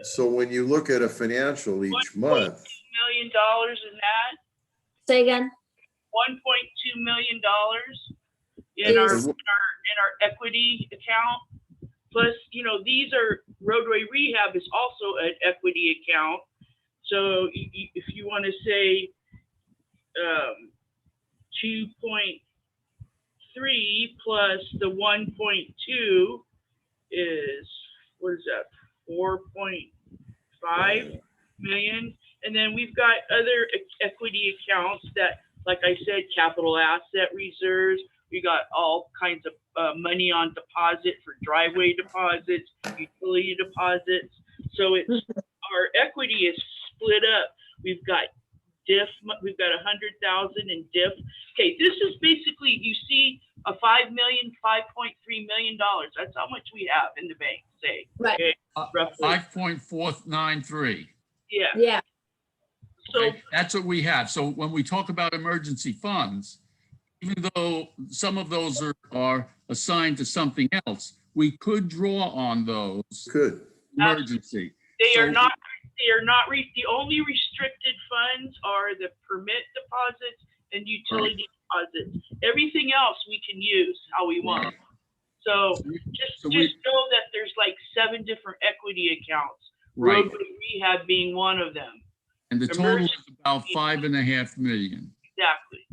S4: So when you look at a financial each month,
S3: $1.2 million in that.
S2: Say again.
S3: $1.2 million in our
S2: Is-
S3: equity account. Plus, these are, roadway rehab is also an equity account. So if you want to say 2.3 plus the 1.2 is, what is that, 4.5 million. And then we've got other equity accounts that, like I said, capital asset reserves. We got all kinds of money on deposit for driveway deposits, utility deposits. So it's, our equity is split up. We've got diff, we've got 100,000 in diff. Okay, this is basically, you see a $5 million, $5.3 million. That's how much we have in the bank, say.
S2: Right.
S3: Okay, roughly.
S1: 5.493.
S3: Yeah.
S2: Yeah,
S3: So
S1: Okay, that's what we have. So when we talk about emergency funds, even though some of those are assigned to something else, we could draw on those
S4: Good.
S1: emergency.
S3: they are
S1: So-
S3: not, the only restricted funds are the permit deposits and utility deposits. Everything else we can use how we want.
S1: Right.
S3: So
S1: So
S3: just
S1: we-
S3: know that there's like 7 different equity accounts,
S1: Right.
S3: roadway rehab being one of them.
S1: And the total is
S3: emergency-
S1: about 5.5 million.
S3: Exactly.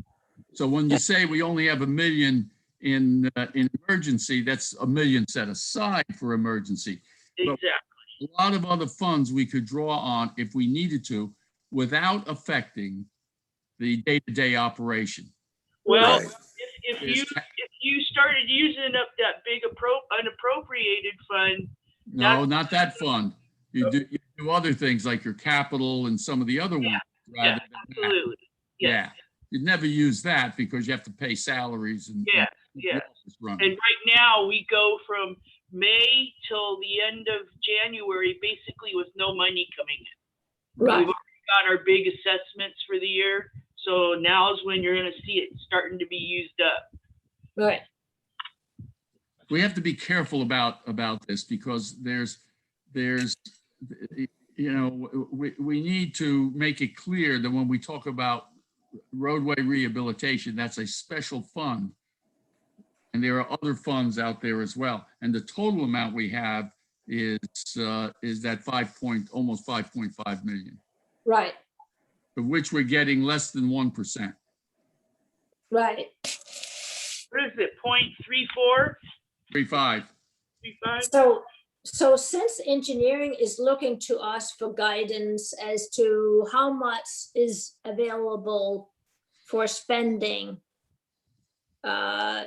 S1: So when you say we only have $1 million in emergency, that's $1 million set aside for emergency. But-
S3: Exactly.
S1: A lot of other funds we could draw on if we needed to without affecting the day-to-day operation.
S3: Well,
S4: Right.
S3: if
S1: There's-
S3: you started using up that big unappropriated fund,
S1: No, not that fund. You do other things like your capital and some of the other ones rather than that.
S3: absolutely.
S1: Yeah,
S3: Yes.
S1: you'd never use that because you have to pay salaries and.
S3: Yeah,
S1: and
S3: yeah.
S1: office run.
S3: And right now, we go from May till the end of January, basically with no money coming in.
S2: right,
S3: We've already got our big assessments for the year. So now is when you're gonna see it starting to be used up.
S2: right.
S1: We have to be careful about this because there's, we need to make it clear that when we talk about roadway rehabilitation, that's a special fund. And there are other funds out there as well. And the total amount we have is that almost 5.5 million,
S2: Right,
S1: of which we're getting less than 1%.
S2: right.
S3: What is it, 0.34,
S1: 3.5.
S3: 35?
S2: So since engineering is looking to us for guidance as to how much is available for spending, for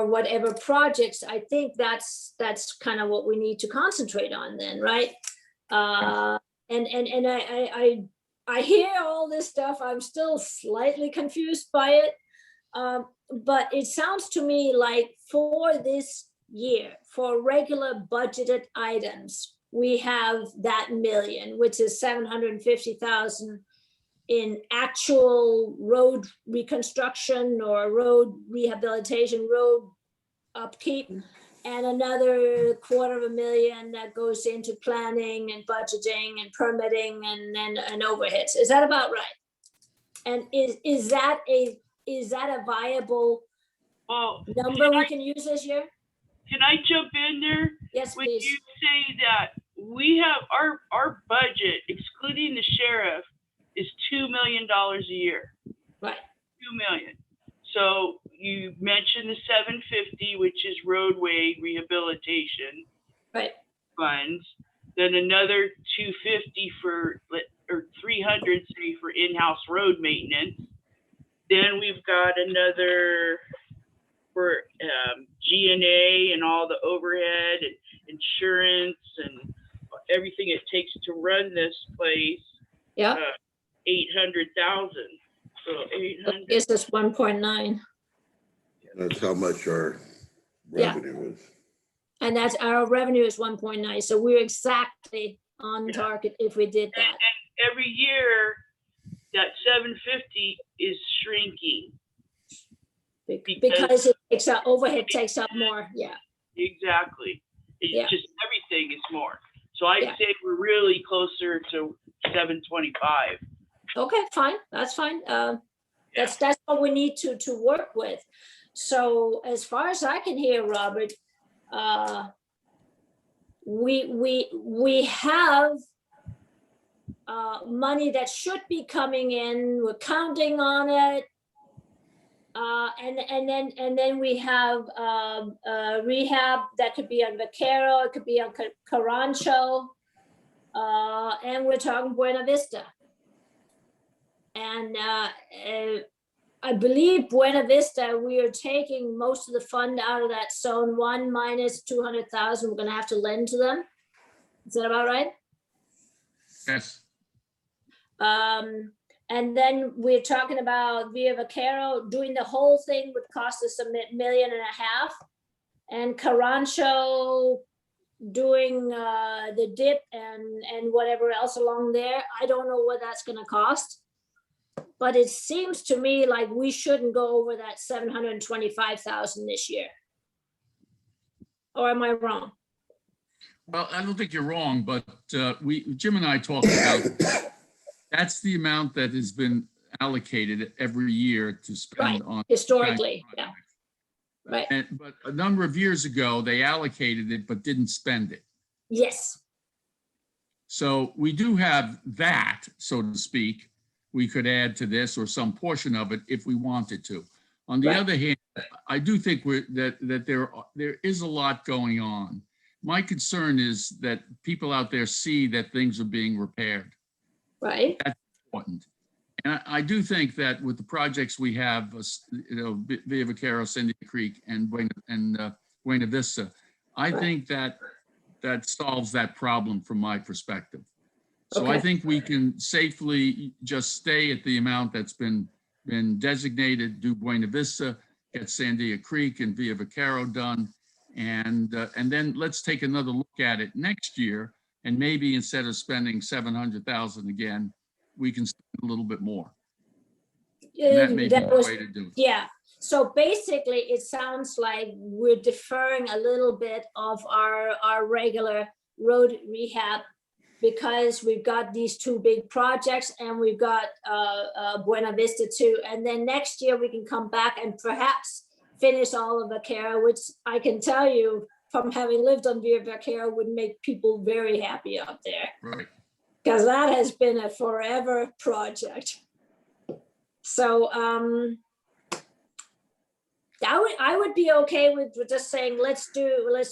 S2: whatever projects, I think that's kind of what we need to concentrate on then, right? And I hear all this stuff. I'm still slightly confused by it. But it sounds to me like for this year, for regular budgeted items, we have that million, which is 750,000 in actual road reconstruction or road rehabilitation, road upkeep, and another $250,000 that goes into planning and budgeting and permitting and overheads. Is that about right? And is that a viable
S3: Well,
S2: number we can use this year?
S3: can I jump in there?
S2: Yes,
S3: When
S2: please.
S3: you say that we have our budget, excluding the sheriff, is $2 million a year.
S2: Right,
S3: 2 million. So you mentioned the 750, which is roadway rehabilitation
S2: right,
S3: funds. Then another 250 or 300, say, for in-house road maintenance. Then we've got another for G&A and all the overhead and insurance and everything it takes to run this place.
S2: yeah.
S3: 800,000. So 800.
S2: Yes, that's 1.9.
S4: That's how much our
S2: Yeah.
S4: revenue is.
S2: And that's our revenue is 1.9. So we're exactly on
S3: Yeah.
S2: target if we did that.
S3: Every year, that 750 is shrinking.
S2: Because it takes up, overhead takes up more. Yeah,
S3: Exactly. It's
S2: Yeah.
S3: just everything is more. So I'd
S2: Yeah.
S3: say we're really closer to 725.
S2: okay, fine, that's fine. That's what we need to work with. So as far as I can hear, Robert, we have money that should be coming in. We're counting on it. And then we have rehab that could be on Vaquero, it could be on Carancho, and we're talking Buena Vista. And I believe Buena Vista, we are taking most of the fund out of that zone one minus 200,000. We're gonna have to lend to them. Is that about right?
S1: Yes.
S2: And then we're talking about Via Vaquero, doing the whole thing would cost us $1.5 million. And Carancho doing the dip and whatever else along there. I don't know what that's gonna cost. But it seems to me like we shouldn't go over that 725,000 this year. Or am I wrong?
S1: Well, I don't think you're wrong, but Jim and I talked about, that's the amount that has been allocated every year to spend on.
S2: Historically, yeah. Right.
S1: But a number of years ago, they allocated it, but didn't spend it.
S2: Yes.
S1: So we do have that, so to speak, we could add to this or some portion of it if we wanted to. On the
S2: Right.
S1: other hand, I do think that there is a lot going on. My concern is that people out there see that things are being repaired.
S2: Right.
S1: That's important. And I do think that with the projects we have, Via Vaquero, Sandy Creek, and Buena Vista, I think that solves that problem from my perspective. So I
S2: Okay.
S1: think we can safely just stay at the amount that's been designated, do Buena Vista, get Sandia Creek and Via Vaquero done. And then let's take another look at it next year. And maybe instead of spending 700,000 again, we can spend a little bit more. And that may be
S2: That
S1: the
S2: was,
S1: way to do it.
S2: yeah. So basically, it sounds like we're deferring a little bit of our regular road rehab because we've got these two big projects and we've got Buena Vista too. And then next year we can come back and perhaps finish all of Vaquero, which I can tell you from having lived on Via Vaquero would make people very happy up there.
S1: Right.
S2: Because that has been a forever project. So I would be okay with just saying, let's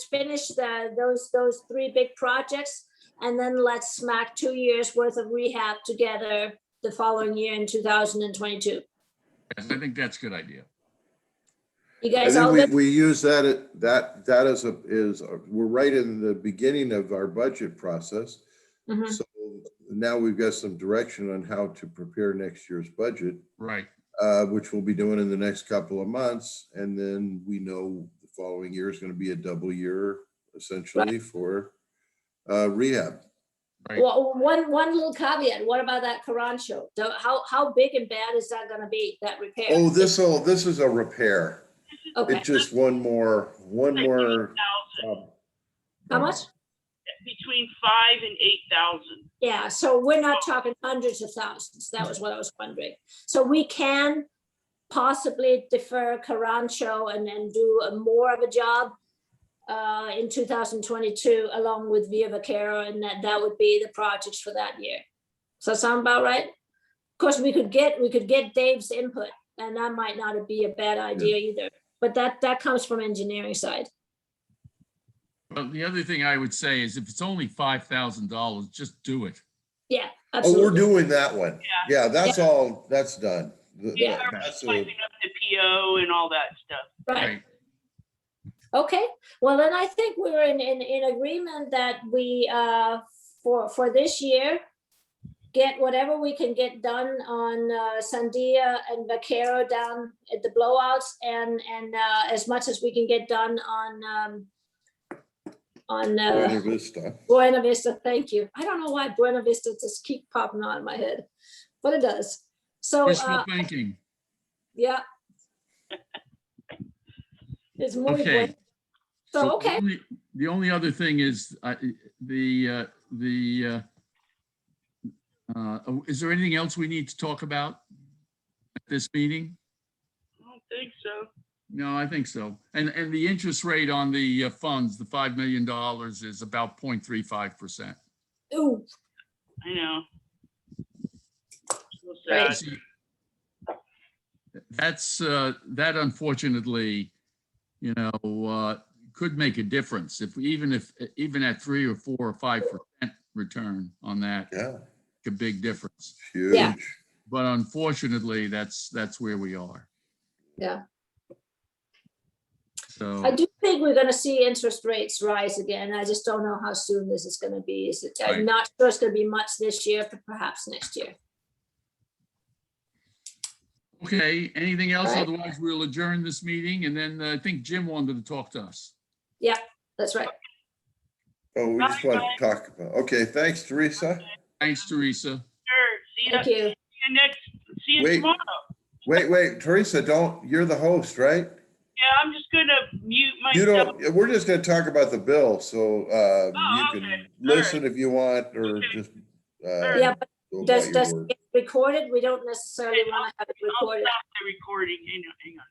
S2: finish those three big projects, and then let's smack 2 years worth of rehab together the following year in 2022.
S1: Yes, I think that's a good idea.
S2: You
S4: I
S2: guys all
S4: think
S2: good?
S4: we use that we're right in the beginning of our budget process.
S2: Mhm.
S4: So now we've got some direction on how to prepare next year's budget,
S1: Right.
S4: which we'll be doing in the next couple of months. And then we know the following year is going to be a double year essentially for rehab.
S1: Right.
S2: Well, one little caveat. What about that Carancho? How big and bad is that going to be, that repair?
S4: Oh, this is a repair.
S2: Okay.
S4: It's just one more.
S3: 1,000,
S2: How much?
S3: between 5 and 8,000.
S2: Yeah, so we're not talking hundreds of thousands. That was what I was wondering. So we can possibly defer Carancho and then do more of a job in 2022 along with Via Vaquero, and that would be the projects for that year. Does that sound about right? Of course, we could get Dave's input, and that might not be a bad idea either. But that comes from engineering side.
S1: Well, the other thing I would say is if it's only $5,000, just do it.
S2: Yeah,
S4: Oh,
S2: absolutely.
S4: we're doing that one. Yeah, that's all, that's done.
S3: Yeah,
S4: That's
S3: typing up the PO and all that stuff.
S2: Right. Okay, well, then I think we're in agreement that we, for this year, get whatever we can get done on Sandia and Vaquero down at the blowouts, and as much as we can get done on
S4: Buena Vista.
S2: Buena Vista. Thank you. I don't know why Buena Vista just keep popping on in my head, but it does. So
S1: Wishful thinking.
S2: yeah. It's muy
S1: Okay.
S2: bueno. So, okay.
S1: The only other thing is is there anything else we need to talk about at this meeting?
S3: I don't think so.
S1: No, I think so. And the interest rate on the funds, the $5 million is about 0.35%.
S2: Ooh,
S3: I know. So
S2: Right.
S3: sad.
S1: That's, that unfortunately, could make a difference even at 3 or 4 or 5% return on that,
S4: Yeah,
S1: a big difference.
S2: Yeah.
S4: huge.
S1: But unfortunately, that's where we are.
S2: yeah.
S1: So.
S2: I do think we're gonna see interest rates rise again. I just don't know how soon this is gonna be. I'm
S1: Right.
S2: not sure it's gonna be much this year, but perhaps next year.
S1: Okay, anything else?
S2: All right.
S1: Otherwise, we'll adjourn this meeting, and then I think Jim wanted to talk to us.
S2: Yeah, that's right.
S4: Oh, we just want to talk about, okay, thanks, Teresa.
S1: Thanks, Teresa.
S3: Sure. See
S2: Thank
S3: you
S2: you.
S3: see you
S4: Wait.
S3: tomorrow.
S4: Wait, Teresa, you're the host, right?
S3: Yeah, I'm just gonna mute
S4: You
S3: myself.
S4: don't, we're just gonna talk about the bill, so, you
S3: okay.
S4: can listen if you want, or
S3: Okay.
S4: just,
S2: Yeah, but
S4: go about
S2: does
S4: your
S2: it
S4: work.
S2: get recorded? We don't necessarily want to have it
S3: I'll
S2: recorded.
S3: stop the recording. Hang on.